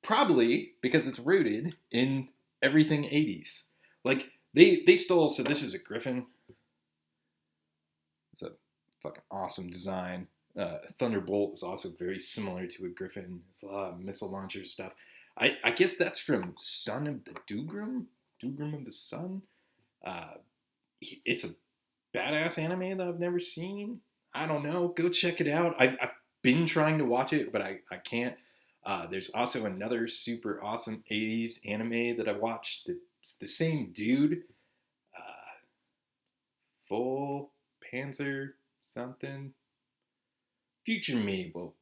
probably because it's rooted in everything 80s. Like they stole, so this is a Griffin. It's a fucking awesome design. Thunderbolt is also very similar to a Griffin. It's a lot of missile launcher stuff. I guess that's from Son of the Dougram of the Sun. It's a badass anime that I've never seen. I don't know. Go check it out. I've been trying to watch it, but I can't. There's also another super awesome 80s anime that I watched. It's the same dude. full Panzer something. Future me will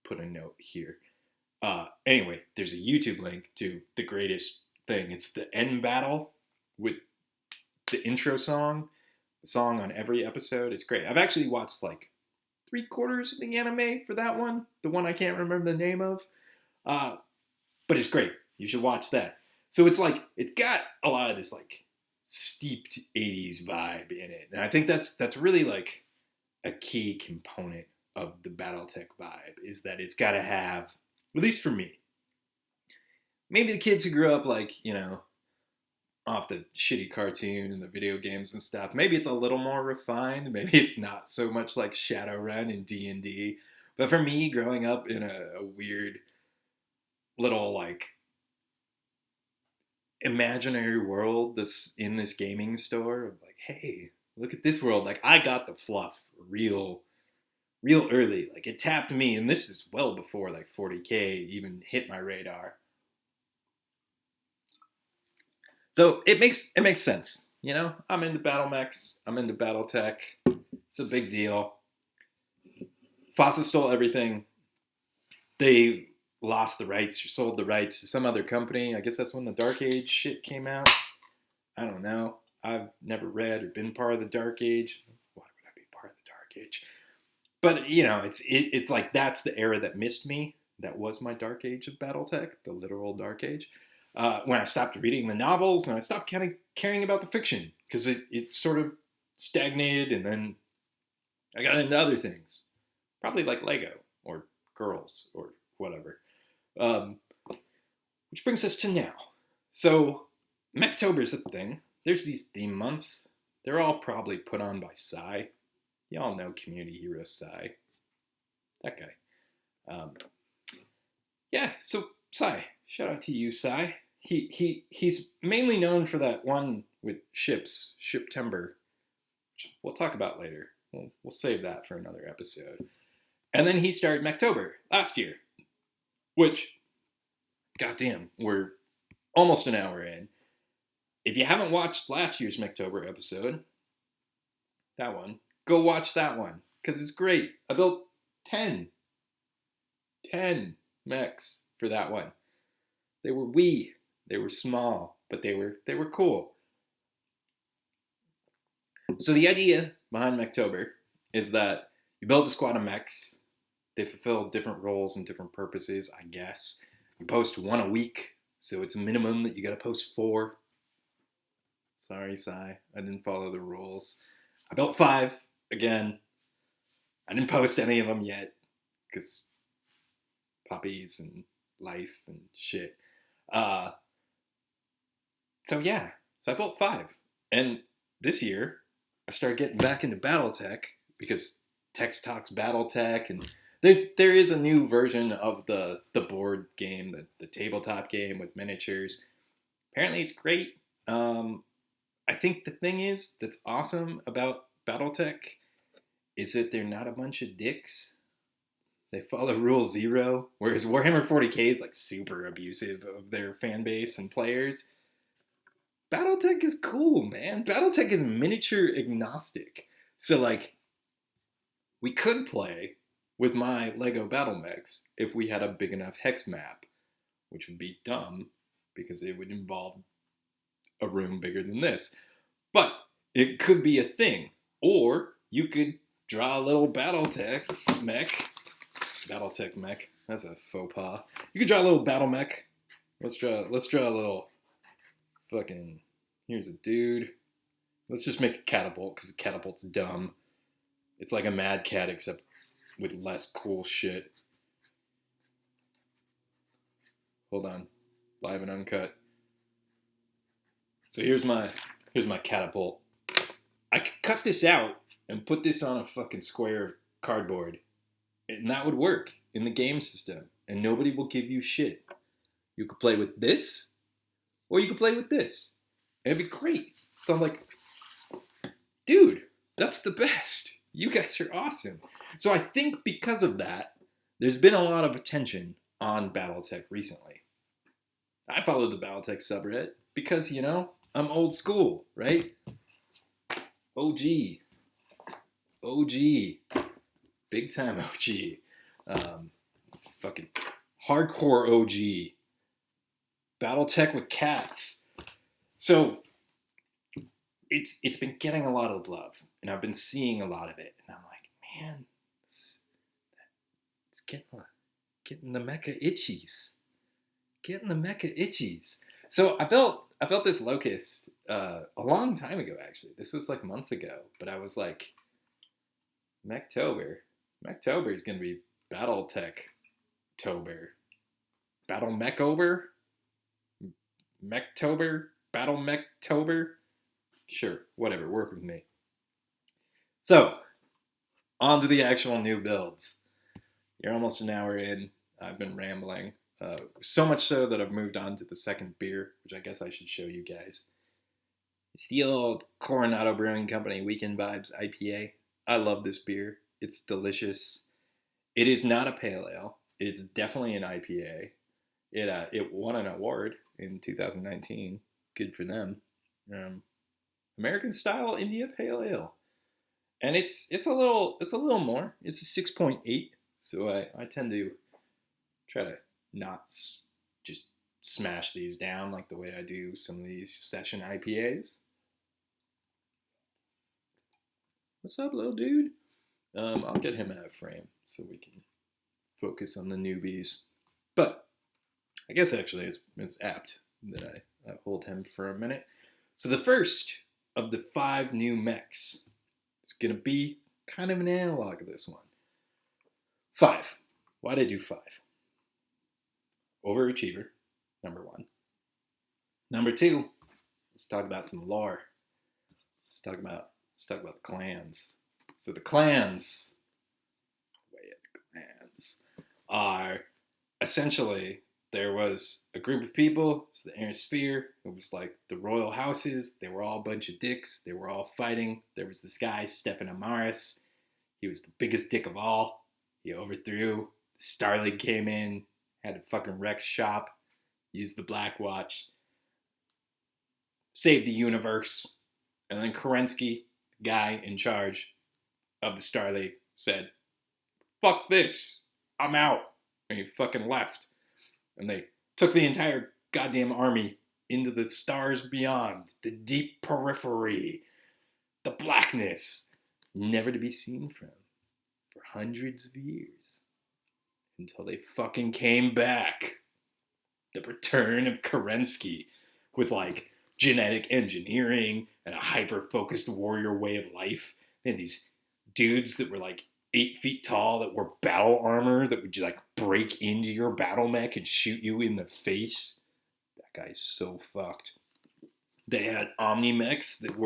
put a note here. Anyway, there's a YouTube link to the greatest thing. It's the end battle with the intro song, the song on every episode. It's great. I've actually watched like 3/4 of the anime for that one, the one I can't remember the name of. But it's great. You should watch that. So it's like, it's got a lot of this like steeped 80s vibe in it. And I think that's really like a key component of the Battletech vibe, is that it's got to have, at least for me, maybe the kids who grew up like, you know, off the shitty cartoon and the video games and stuff, maybe it's a little more refined. Maybe it's not so much like Shadowrun and D&D. But for me, growing up in a weird little like imaginary world that's in this gaming store of like, hey, look at this world. Like, I got the fluff real early. Like, it tapped me, and this is well before like 40K even hit my radar. So it makes sense, you know. I'm into Battlemechs. I'm into Battletech. It's a big deal. FASA stole everything. They lost the rights or sold the rights to some other company. I guess that's when the Dark Age shit came out. I don't know. I've never read or been part of the Dark Age. Why would I be part of the Dark Age? But, you know, it's like that's the era that missed me. That was my Dark Age of Battletech, the literal Dark Age. When I stopped reading the novels and I stopped kind of caring about the fiction, because it sort of stagnated, and then I got into other things. Probably like Lego or girls or whatever. Which brings us to now. So, Mechtober is a thing. There's these theme months. They're all probably put on by Psy. Y'all know community hero Psy. That guy. Yeah, so Psy. Shout out to you, Psy. He's mainly known for that one with ships, Shiptember. We'll talk about later. We'll save that for another episode. And then he started Mechtober last year, which, goddamn, we're almost an hour in. If you haven't watched last year's Mechtober episode, that one, go watch that one, because it's great. I built 10 mechs for that one. They were wee. They were small, but they were cool. So the idea behind Mechtober is that you build a squad of mechs. They fulfill different roles and different purposes, I guess. You post 1 a week, so it's a minimum that you got to post 4. Sorry, Psy, I didn't follow the rules. I built 5 again. I didn't post any of them yet, because puppies and life and shit. So yeah, so I built 5. And this year, I started getting back into Battletech, because Tex Talks Battletech, and there is a new version of the board game, the tabletop game with miniatures. Apparently it's great. I think the thing that's awesome about Battletech is that they're not a bunch of dicks. They follow Rule 0, whereas Warhammer 40K is like super abusive of their fan base and players. Battletech is cool, man. Battletech is miniature agnostic. So like, we could play with my Lego Battlemechs if we had a big enough hex map, which would be dumb because it would involve a room bigger than this. But it could be a thing. Or you could draw a little Battletech mech. Battletech mech. That's a faux pas. You could draw a little battle mech. Let's draw a little fucking, here's a dude. Let's just make a catapult, because the catapult's dumb. It's like a Mad Cat, except with less cool shit. Hold on. Live and uncut. So here's my catapult. I could cut this out and put this on a fucking square of cardboard. And that would work in the game system. And nobody will give you shit. You could play with this, or you could play with this. It'd be great. So I'm like, dude, that's the best. You guys are awesome. So I think because of that, there's been a lot of attention on Battletech recently. I follow the Battletech subreddit because, you know, I'm old school, right? OG. OG. Big time OG. Fucking hardcore OG. Battletech with cats. So it's been getting a lot of love, and I've been seeing a lot of it, and I'm like, man, it's getting the mecha itchies. Getting the mecha itchies. So I built this Locus a long time ago, actually. This was like months ago, but I was like, Mechtober is gonna be Battletech-tober. Battlemechtober? Mechtober? Battlemechtober? Sure, whatever, work with me. So, on to the actual new builds. You're almost an hour in. I've been rambling. So much so that I've moved on to the second beer, which I guess I should show you guys. It's the old Coronado Brewing Company Weekend Vibes IPA. I love this beer. It's delicious. It is not a pale ale. It's definitely an IPA. It won an award in 2019. Good for them. American style India Pale Ale, and it's a little more. It's a 6.8. So I tend to try to not just smash these down like the way I do some of these session IPAs. What's up, little dude? I'll get him out of frame so we can focus on the newbies. But I guess actually it's apt that I hold him for a minute. So the first of the 5 new mechs is going to be kind of an analog of this one. 5. Why'd I do 5? Overachiever, number 1. Number 2, let's talk about some lore. Let's talk about the clans. So the clans are essentially, there was a group of people, it's the Iron Sphere, it was like the royal houses, they were all a bunch of dicks, they were all fighting. There was this guy, Stefan Amaris, he was the biggest dick of all. He overthrew, Starleague came in, had to fucking wreck shop, used the Black Watch, saved the universe, and then Kerensky, the guy in charge of the Starleague, said, fuck this, I'm out, and he fucking left. And they took the entire goddamn army into the stars beyond, the deep periphery, the blackness, never to be seen from for hundreds of years. Until they fucking came back. The return of Kerensky with like genetic engineering and a hyper-focused warrior way of life. And these dudes that were like 8 feet tall that wore battle armor that would like break into your battle mech and shoot you in the face. That guy's so fucked. They had Omni-Mechs that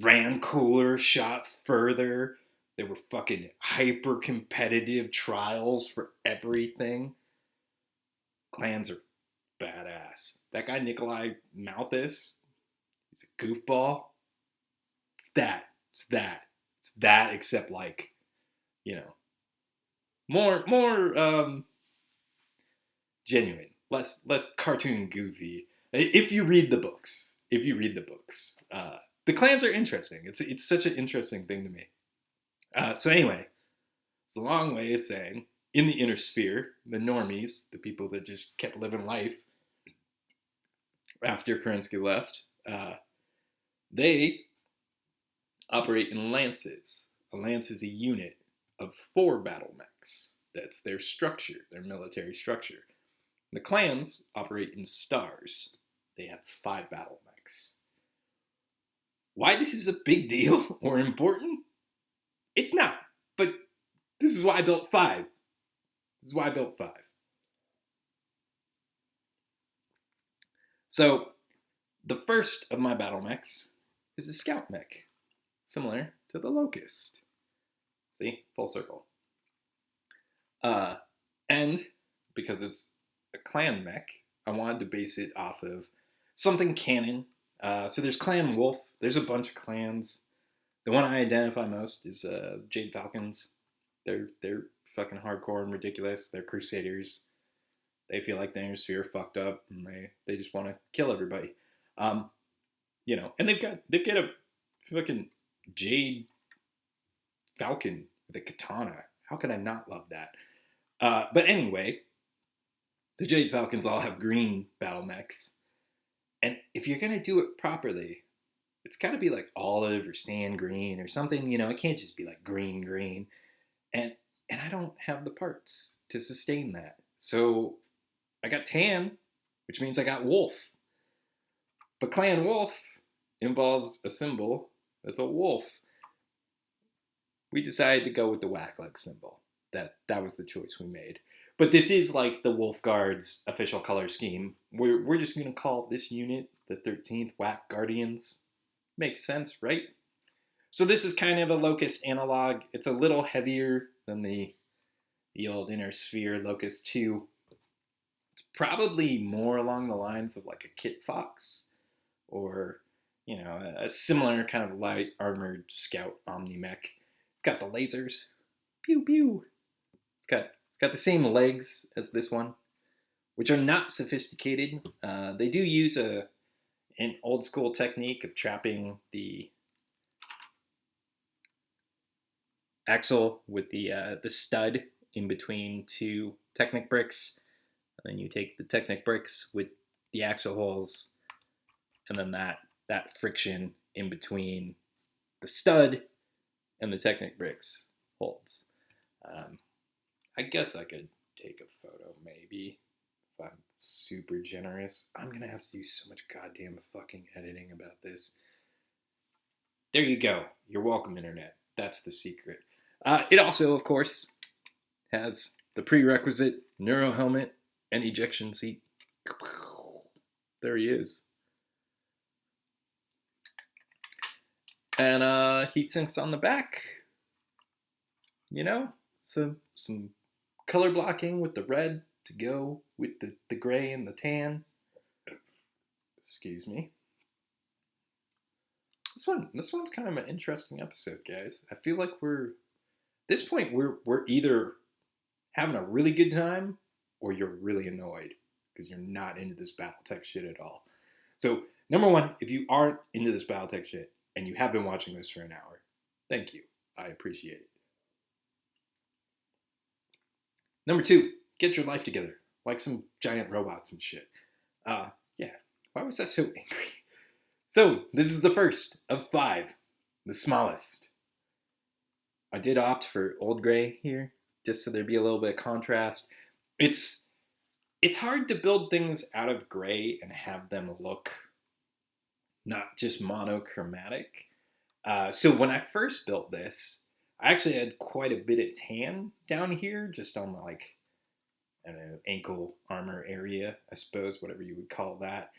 ran cooler, shot further. They were fucking hyper-competitive trials for everything. Clans are badass. That guy Nikolai Malthus, he's a goofball. It's that, except like, you know, more genuine, less cartoon goofy. If you read the books, the clans are interesting. It's such an interesting thing to me. So anyway, it's a long way of saying, in the inner sphere, the normies, the people that just kept living life after Kerensky left, they operate in lances. A lance is a unit of 4 Battlemechs. That's their structure, their military structure. The clans operate in stars. They have 5 Battlemechs. Why this is a big deal or important? It's not, but this is why I built 5. So, the first of my Battlemechs is the Scout Mech, similar to the Locust. See? Full circle. And because it's a clan mech, I wanted to base it off of something canon. So there's Clan Wolf. There's a bunch of clans. The one I identify most is Jade Falcons. They're fucking hardcore and ridiculous. They're crusaders. They feel like the Inner Sphere fucked up, and they just want to kill everybody. You know, and they've got a fucking Jade Falcon with a katana. How could I not love that? But anyway, the Jade Falcons all have green Battlemechs. And if you're going to do it properly, it's got to be like olive or sand green or something. It can't just be like green. And I don't have the parts to sustain that. So I got tan, which means I got wolf. But Clan Wolf involves a symbol that's a wolf. We decided to go with the whack leg symbol. That was the choice we made. But this is like the Wolf Guard's official color scheme. We're just going to call this unit the 13th Whack Guardians. Makes sense, right? So this is kind of a Locus analog. It's a little heavier than the old Inner Sphere Locus 2. It's probably more along the lines of like a Kit Fox or, a similar kind of light armored Scout Omni Mech. It's got the lasers. Pew pew. It's got the same legs as this one, which are not sophisticated. They do use an old school technique of trapping the axle with the stud in between two Technic bricks. And then you take the Technic bricks with the axle holes, and then that friction in between the stud and the Technic bricks holds. I guess I could take a photo, maybe, if I'm super generous. I'm going to have to do so much goddamn fucking editing about this. There you go. You're welcome, Internet. That's the secret. It also, of course, has the prerequisite Neuro Helmet and ejection seat. There he is. And heat sinks on the back. Some color blocking with the red to go with the gray and the tan. Excuse me. This one's kind of an interesting episode, guys. I feel like we're either having a really good time or you're really annoyed because you're not into this Battletech shit at all. So, number one, if you aren't into this Battletech shit and you have been watching this for an hour, thank you. I appreciate it. Number two, get your life together, like some giant robots and shit. Yeah, why was I so angry? So, this is the first of 5, the smallest. I did opt for old gray here, just so there'd be a little bit of contrast. It's hard to build things out of gray and have them look not just monochromatic. So when I first built this, I actually had quite a bit of tan down here, just on the, I don't know, ankle armor area, I suppose, whatever you would call that.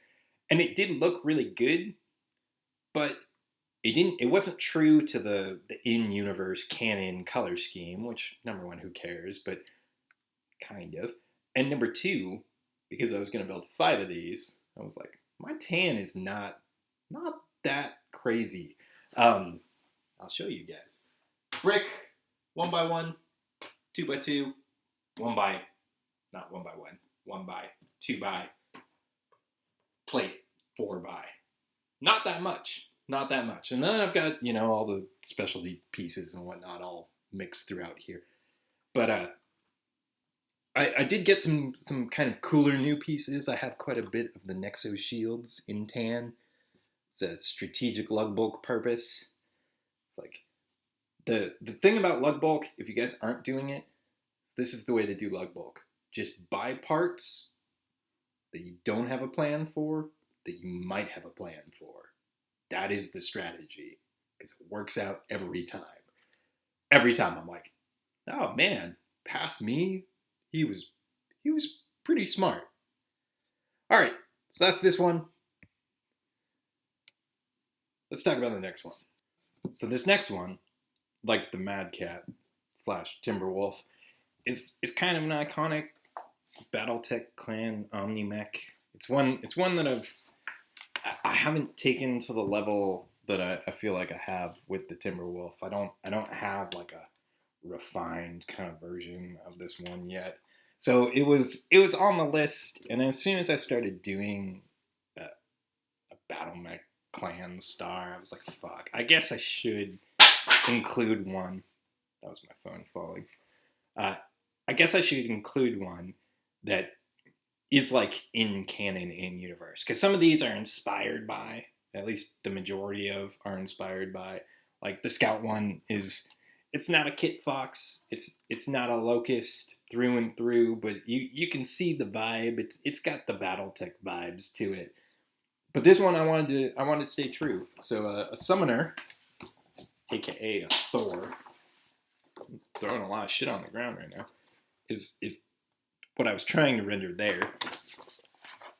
And it did look really good, but it wasn't true to the in-universe canon color scheme, which, number one, who cares, but kind of. And number two, because I was going to build 5 of these, I was like, my tan is not that crazy. I'll show you guys. Brick, 1x1, 2x2, 1x, not 1x1, 1x, 2x, plate, 4x. Not that much. And then I've got, all the specialty pieces and whatnot all mixed throughout here. But I did get some kind of cooler new pieces. I have quite a bit of the Nexo shields in tan. It's a strategic lug bulk purpose. It's like the thing about lug bulk, if you guys aren't doing it, this is the way to do lug bulk. Just buy parts that you don't have a plan for, that you might have a plan for. That is the strategy, because it works out every time. Every time I'm like, oh man, past me, he was pretty smart. All right, so that's this one. Let's talk about the next one. So this next one, like the Mad Cat / Timberwolf, is kind of an iconic Battletech clan Omni Mech. It's one that I haven't taken to the level that I feel like I have with the Timberwolf. I don't have like a refined kind of version of this one yet. So it was on the list, and as soon as I started doing a Battlemech clan star. I was like, fuck, I guess I should include one. That was my phone falling. I guess I should include one that is like in canon, in universe, because some of these are inspired by, at least the majority of are inspired by, like the Scout one is, it's not a Kit Fox, it's not a Locust through and through, but you can see the vibe. It's got the BattleTech vibes to it. But this one I wanted to stay true. So a summoner, aka a Thor, I'm throwing a lot of shit on the ground right now, is what I was trying to render there.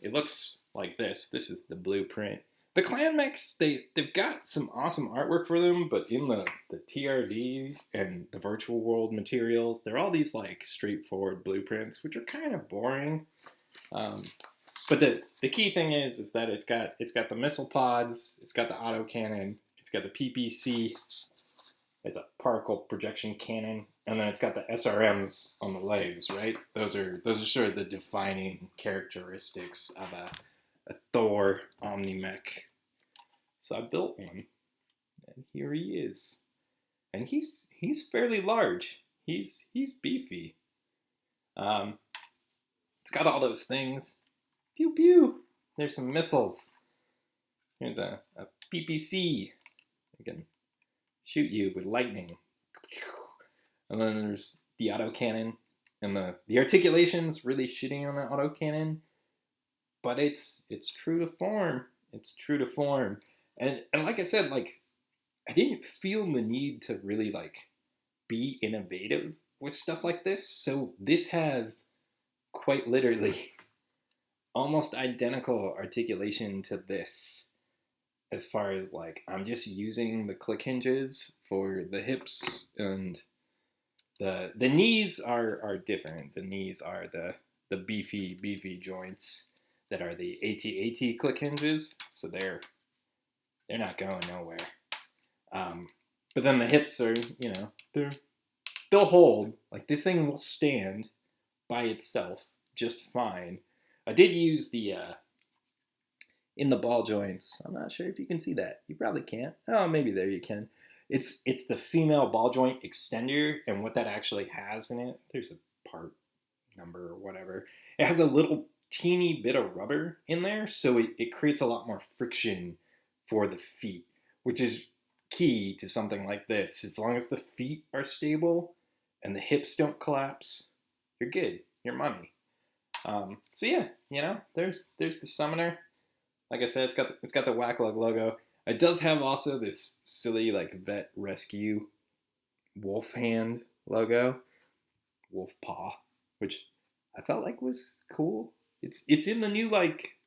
It looks like this. This is the blueprint. The clan mechs, they've got some awesome artwork for them, but in the TRD and the virtual world materials, they're all these like straightforward blueprints, which are kind of boring. But the key thing is that it's got the missile pods, it's got the autocannon, it's got the PPC, it's a particle projection cannon, and then it's got the SRMs on the legs, right? Those are sort of the defining characteristics of a Thor Omni-Mech. So I built one, and here he is. And he's fairly large. He's beefy. It's got all those things. Pew pew. There's some missiles. Here's a PPC. I can shoot you with lightning. And then there's the autocannon. And the articulation's really shitty on the autocannon. But it's true to form. It's true to form. And like I said, like, I didn't feel the need to really like be innovative with stuff like this. So this has quite literally almost identical articulation to this, as far as like I'm just using the click hinges for the hips, and the knees are different. The knees are the beefy joints that are the AT-AT click hinges, so they're not going nowhere. But then the hips are, you know, they'll hold. Like, this thing will stand by itself just fine. I did use the in the ball joints. I'm not sure if you can see that. You probably can't. Oh, maybe there you can. It's the female ball joint extender, and what that actually has in it, there's a part number or whatever. It has a little teeny bit of rubber in there, so it creates a lot more friction for the feet, which is key to something like this. As long as the feet are stable and the hips don't collapse, you're good. You're money. So yeah, you know, there's the summoner. Like I said, it's got the Whack Lug logo. It does have also this silly like vet rescue wolf hand logo, wolf paw, which I felt like was cool. It's in the new like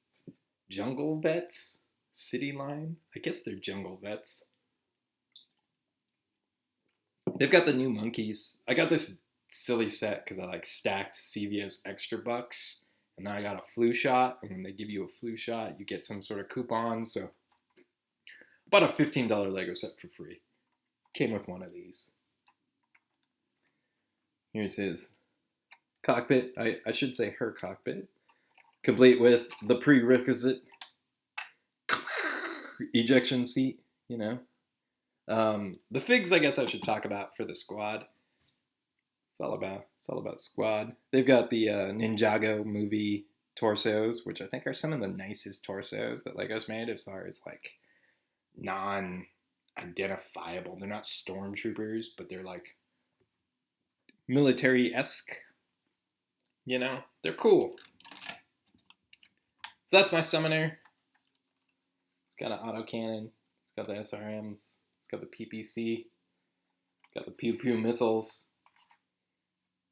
jungle vets city line. I guess they're jungle vets. They've got the new monkeys. I got this silly set because I like stacked CVS extra bucks, and then I got a flu shot, and when they give you a flu shot, you get some sort of coupon. So I bought a $15 Lego set for free. Came with one of these. Here's his cockpit. I should say her cockpit, complete with the prerequisite ejection seat, you know. The figs, I guess I should talk about for the squad. It's all about squad. They've got the Ninjago movie torsos, which I think are some of the nicest torsos that Lego's made, as far as like non-identifiable. They're not stormtroopers, but they're like military-esque. You know, they're cool. So that's my summoner. It's got an autocannon. It's got the SRMs. It's got the PPC. Got the pew pew missiles.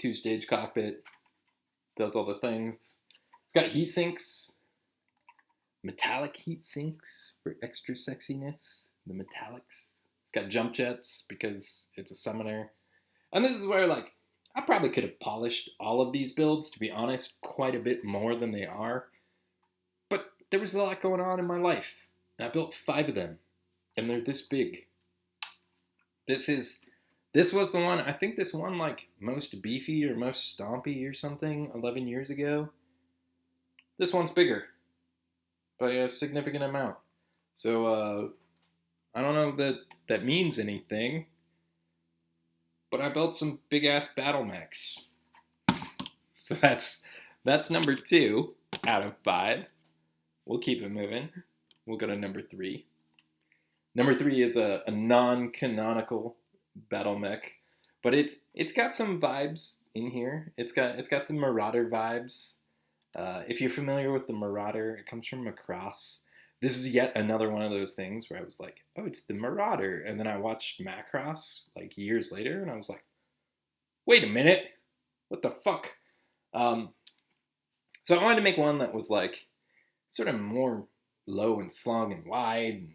2-stage cockpit. Does all the things. It's got heat sinks. Metallic heat sinks for extra sexiness. The metallics. It's got jump jets because it's a summoner. And this is where, like, I probably could have polished all of these builds, to be honest, quite a bit more than they are. But there was a lot going on in my life. And I built 5 of them. And they're this big. This was the one, I think this won like most beefy or most stompy or something 11 years ago. This one's bigger by a significant amount. So I don't know if that means anything, but I built some big ass Battlemechs. So that's number 2 out of 5. We'll keep it moving. We'll go to number 3. Number 3 is a non-canonical Battlemech, but it's got some vibes in here. It's got some Marauder vibes. If you're familiar with the Marauder, it comes from Macross. This is yet another one of those things where I was like, oh, it's the Marauder. And then I watched Macross like years later, and I was like, wait a minute, what the fuck? So I wanted to make one that was like sort of more low and slung and wide and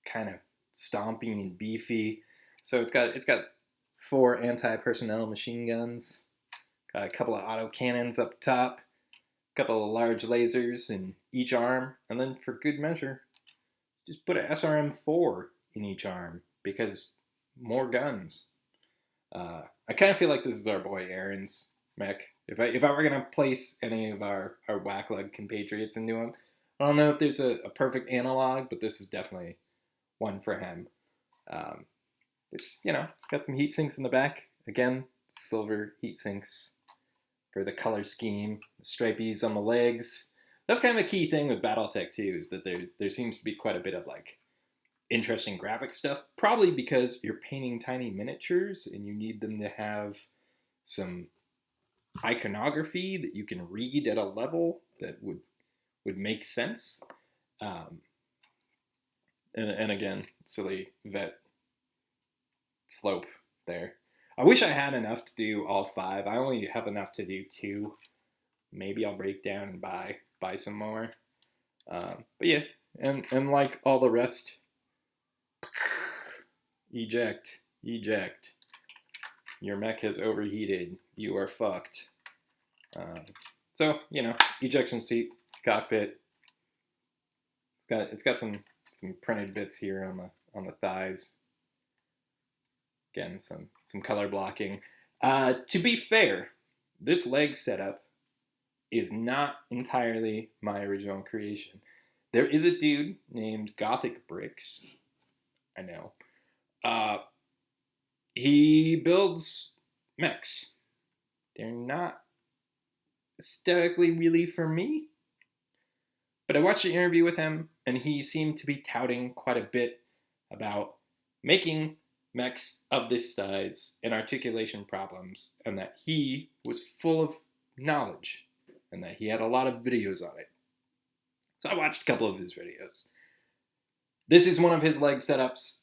kind of stompy and beefy. So it's got 4 anti-personnel machine guns, got a couple of auto cannons up top, a couple of large lasers in each arm, and then for good measure, just put an SRM-4 in each arm because more guns. I kind of feel like this is our boy Aaron's mech. If I were gonna place any of our wacklug compatriots into him, I don't know if there's a perfect analog, but this is definitely one for him. It's got some heat sinks in the back. Again, silver heat sinks for the color scheme. The stripies on the legs. That's kind of a key thing with BattleTech too, is that there seems to be quite a bit of like interesting graphic stuff. Probably because you're painting tiny miniatures and you need them to have some iconography that you can read at a level that would make sense. And again, silly vet slope there. I wish I had enough to do all 5. I only have enough to do 2. Maybe I'll break down and buy some more. But yeah, and like all the rest, eject. Your mech has overheated. You are fucked. So ejection seat, cockpit. It's got some printed bits here on the thighs. Again, some color blocking. To be fair, this leg setup is not entirely my original creation. There is a dude named Gothbricks. I know. He builds mechs. They're not aesthetically really for me. But I watched an interview with him, and he seemed to be touting quite a bit about making mechs of this size and articulation problems, and that he was full of knowledge, and that he had a lot of videos on it. So I watched a couple of his videos. This is one of his leg setups.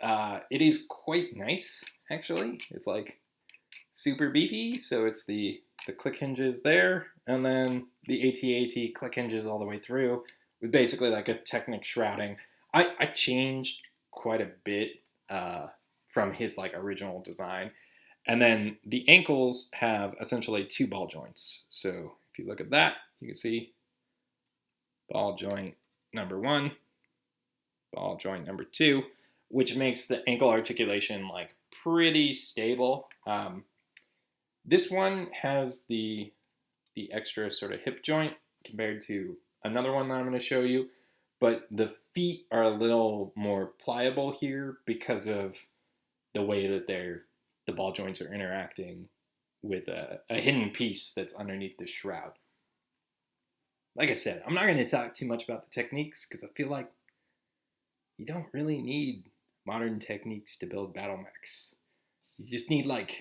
It is quite nice, actually. It's like super beefy, so it's the click hinges there, and then the AT-AT click hinges all the way through, with basically like a Technic shrouding. I changed quite a bit from his like original design. And then the ankles have essentially 2 ball joints. So if you look at that, you can see ball joint number 1, ball joint number 2, which makes the ankle articulation like pretty stable. This one has the extra sort of hip joint compared to another one that I'm going to show you, but the feet are a little more pliable here because of the way that the ball joints are interacting with a hidden piece that's underneath the shroud. Like I said, I'm not going to talk too much about the techniques because I feel like you don't really need modern techniques to build Battlemechs. You just need like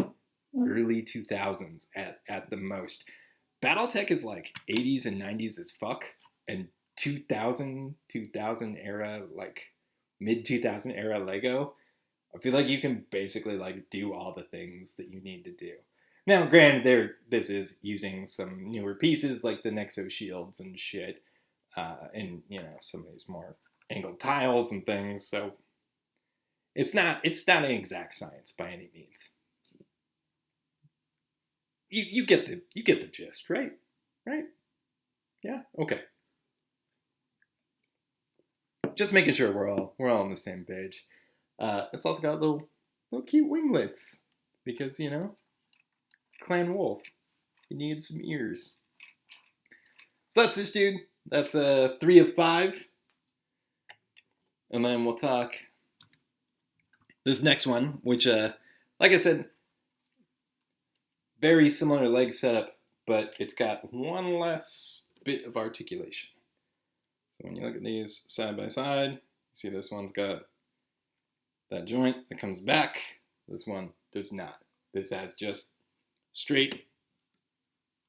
early 2000s at the most. Battletech is like 80s and 90s as fuck, and 2000 era, like mid 2000 era Lego, I feel like you can basically like do all the things that you need to do. Now, granted, this is using some newer pieces like the Nexo shields and shit, and some of these more angled tiles and things. So it's not an exact science by any means. You get the gist, right? Right? Yeah. Okay. Just making sure we're all on the same page. It's also got little cute winglets because Clan Wolf, he needs some ears. So that's this dude. That's 3 of 5. And then we'll talk this next one, which, like I said, very similar leg setup, but it's got one less bit of articulation. So when you look at these side by side, you see this one's got that joint that comes back. This one does not. This has just straight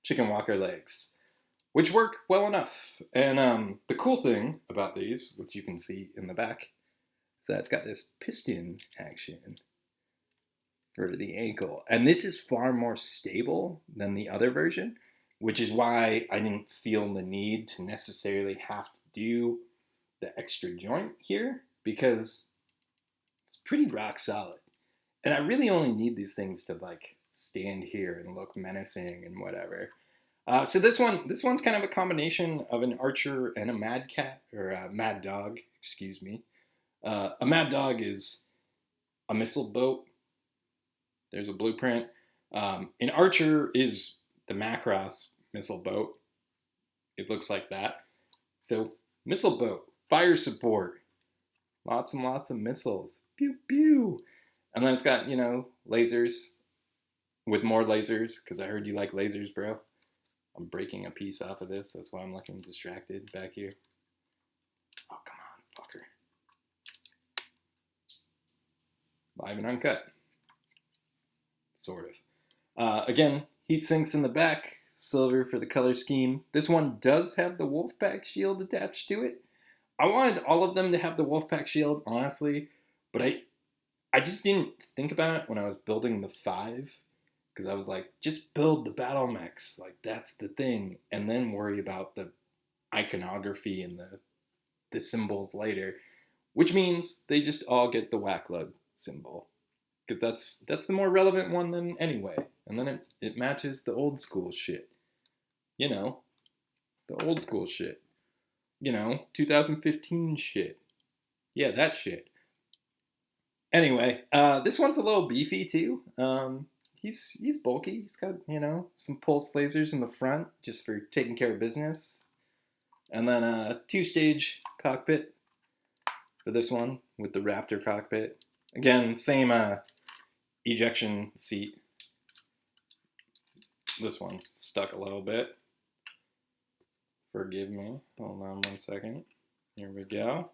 chicken walker legs, which work well enough. And the cool thing about these, which you can see in the back, is that it's got this piston action for the ankle. And this is far more stable than the other version, which is why I didn't feel the need to necessarily have to do the extra joint here, because it's pretty rock solid. And I really only need these things to like stand here and look menacing and whatever. So this one's kind of a combination of an archer and a mad cat, or a mad dog, excuse me. A mad dog is a missile boat. There's a blueprint. An archer is the Macross missile boat. It looks like that. So missile boat, fire support, lots and lots of missiles. Pew pew. And then it's got, you know, lasers with more lasers, because I heard you like lasers, bro. I'm breaking a piece off of this. That's why I'm looking distracted back here. Oh, come on, fucker. Live and uncut. Sort of. Again, heat sinks in the back. Silver for the color scheme. This one does have the Wolfpack shield attached to it. I wanted all of them to have the Wolfpack shield, honestly, but I just didn't think about it when I was building the 5, because I was like, just build the Battlemechs, like that's the thing, and then worry about the iconography and the symbols later, which means they just all get the whack lug symbol, because that's the more relevant one than anyway, and then it matches the old school shit, you know, the old school shit, you know, 2015 shit, yeah, that shit. Anyway, this one's a little beefy too. He's bulky. He's got, you know, some pulse lasers in the front just for taking care of business. And then a 2-stage cockpit for this one with the Raptor cockpit. Again, same ejection seat. This one stuck a little bit. Forgive me. Hold on 1 second. Here we go.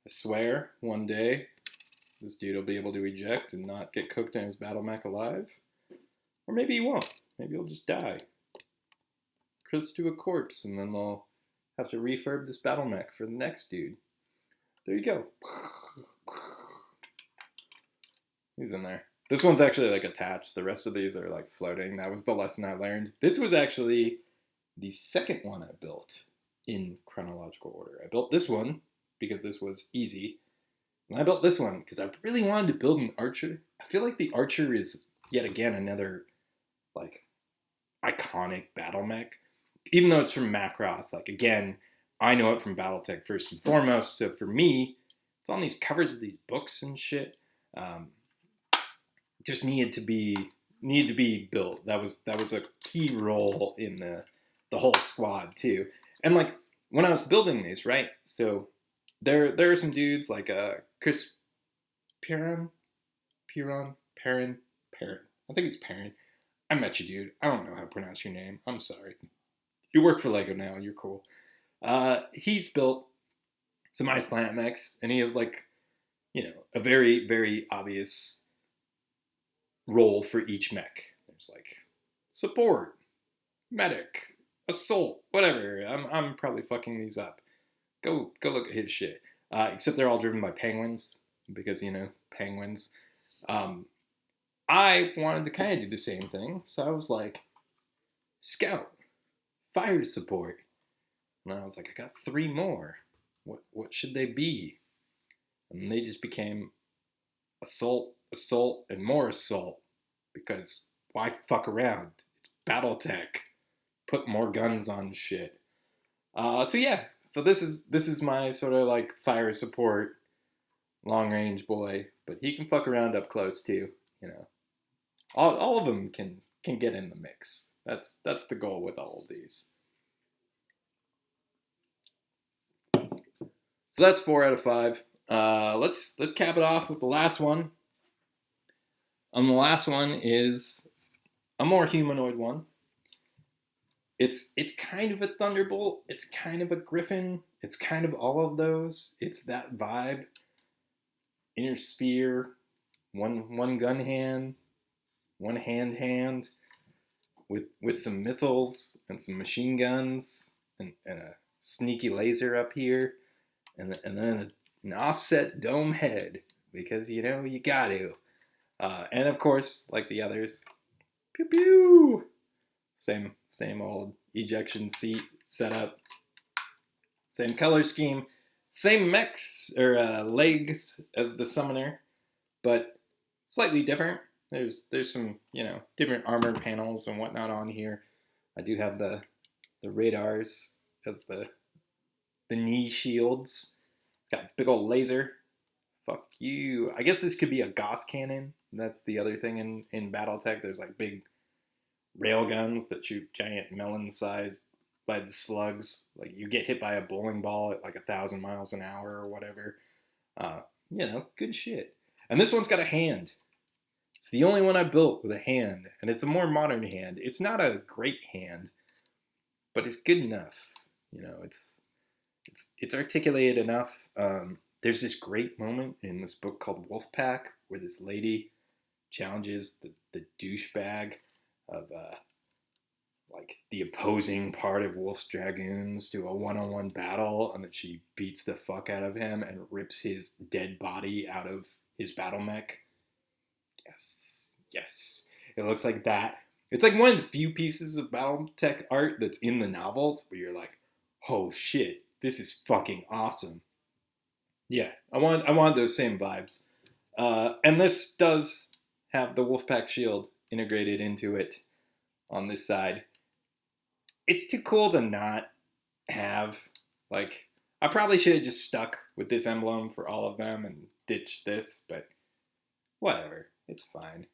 I swear, one day, this dude will be able to eject and not get cooked in his Battlemech alive. Or maybe he won't. Maybe he'll just die. Crisp to a corpse, and then they'll have to refurb this Battlemech for the next dude. There you go. He's in there. This one's actually like attached. The rest of these are like floating. That was the lesson I learned. This was actually the second one I built in chronological order. I built this one because this was easy. And I built this one because I really wanted to build an archer. I feel like the archer is yet again another like iconic Battlemech. Even though it's from Macross, like again, I know it from Battletech first and foremost. So for me, it's on these covers of these books and shit. Just needed to be built. That was a key role in the whole squad too. And like when I was building these, right? So there are some dudes like Chris Perron. I think it's Perron. I met you, dude. I don't know how to pronounce your name. I'm sorry. You work for Lego now. You're cool. He's built some ice plant mechs, and he has like, you know, a very, very obvious role for each mech. There's like support, medic, assault, whatever. I'm probably fucking these up. Go look at his shit. Except they're all driven by penguins, because, you know, penguins. I wanted to kind of do the same thing, so I was like, Scout, fire support. And I was like, I got 3 more. What should they be? And they just became assault, and more assault. Because why fuck around? It's Battletech. Put more guns on shit. So yeah, so this is my sort of like fire support, long range boy. But he can fuck around up close too. You know, all of them can get in the mix. That's the goal with all of these. So that's 4 out of 5. Let's cap it off with the last one. The last one is a more humanoid one. It's kind of a Thunderbolt. It's kind of a Griffin. It's kind of all of those. It's that vibe. Inner spear, one gun hand, one hand, with some missiles and some machine guns and a sneaky laser up here, and then an offset dome head because you got to. And of course, like the others, pew pew. Same old ejection seat setup. Same color scheme. Same mechs or legs as the summoner, but slightly different. There's some different armor panels and whatnot on here. I do have the radars as the knee shields. It's got a big old laser. Fuck you. I guess this could be a Gauss cannon. That's the other thing in Battletech. There's like big rail guns that shoot giant melon-sized lead slugs. Like you get hit by a bowling ball at like 1,000 miles an hour or whatever. Good shit. And this one's got a hand. It's the only one I built with a hand, and it's a more modern hand. It's not a great hand, but it's good enough. It's articulated enough. There's this great moment in this book called Wolfpack where this lady challenges the douchebag of the opposing part of Wolf's Dragoons to a one-on-one battle, and that she beats the fuck out of him and rips his dead body out of his Battlemech. Yes. It looks like that. It's like one of the few pieces of Battletech art that's in the novels where you're like, oh shit, this is fucking awesome. Yeah, I want those same vibes. And this does have the Wolfpack shield integrated into it on this side. It's too cool to not have. I probably should have just stuck with this emblem for all of them and ditched this, but whatever. It's fine.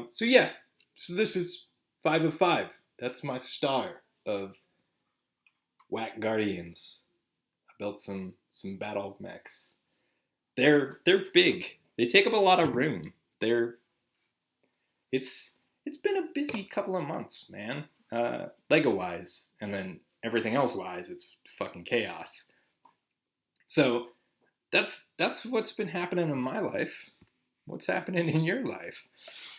So this is 5 of 5. That's my star of Whack Guardians. I built some Battlemechs. They're big. They take up a lot of room. It's been a busy couple of months, man. Lego wise, and then everything else wise, it's fucking chaos. So that's what's been happening in my life. What's happening in your life?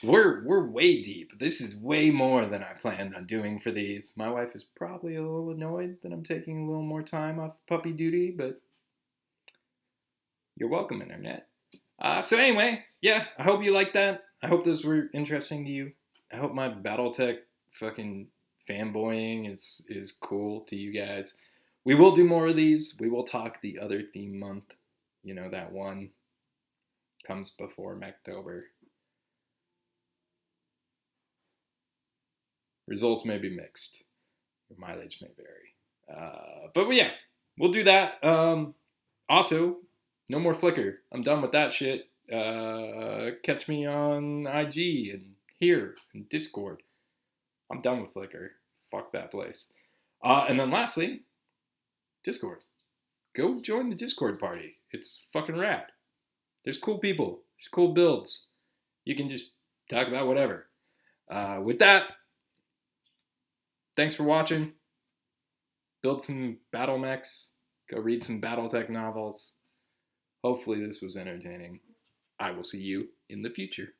We're way deep. This is way more than I planned on doing for these. My wife is probably a little annoyed that I'm taking a little more time off puppy duty, but you're welcome, Internet. So anyway, yeah, I hope you liked that. I hope those were interesting to you. I hope my Battletech fucking fanboying is cool to you guys. We will do more of these. We will talk the other theme month. That one comes before Mechtober. Results may be mixed. Your mileage may vary. But yeah, we'll do that. Also, no more Flickr. I'm done with that shit. Catch me on IG and here and Discord. I'm done with Flickr. Fuck that place. And then lastly, Discord. Go join the Discord party. It's fucking rad. There's cool people. There's cool builds. You can just talk about whatever. With that, thanks for watching. Build some Battlemechs. Go read some Battletech novels. Hopefully this was entertaining. I will see you in the future.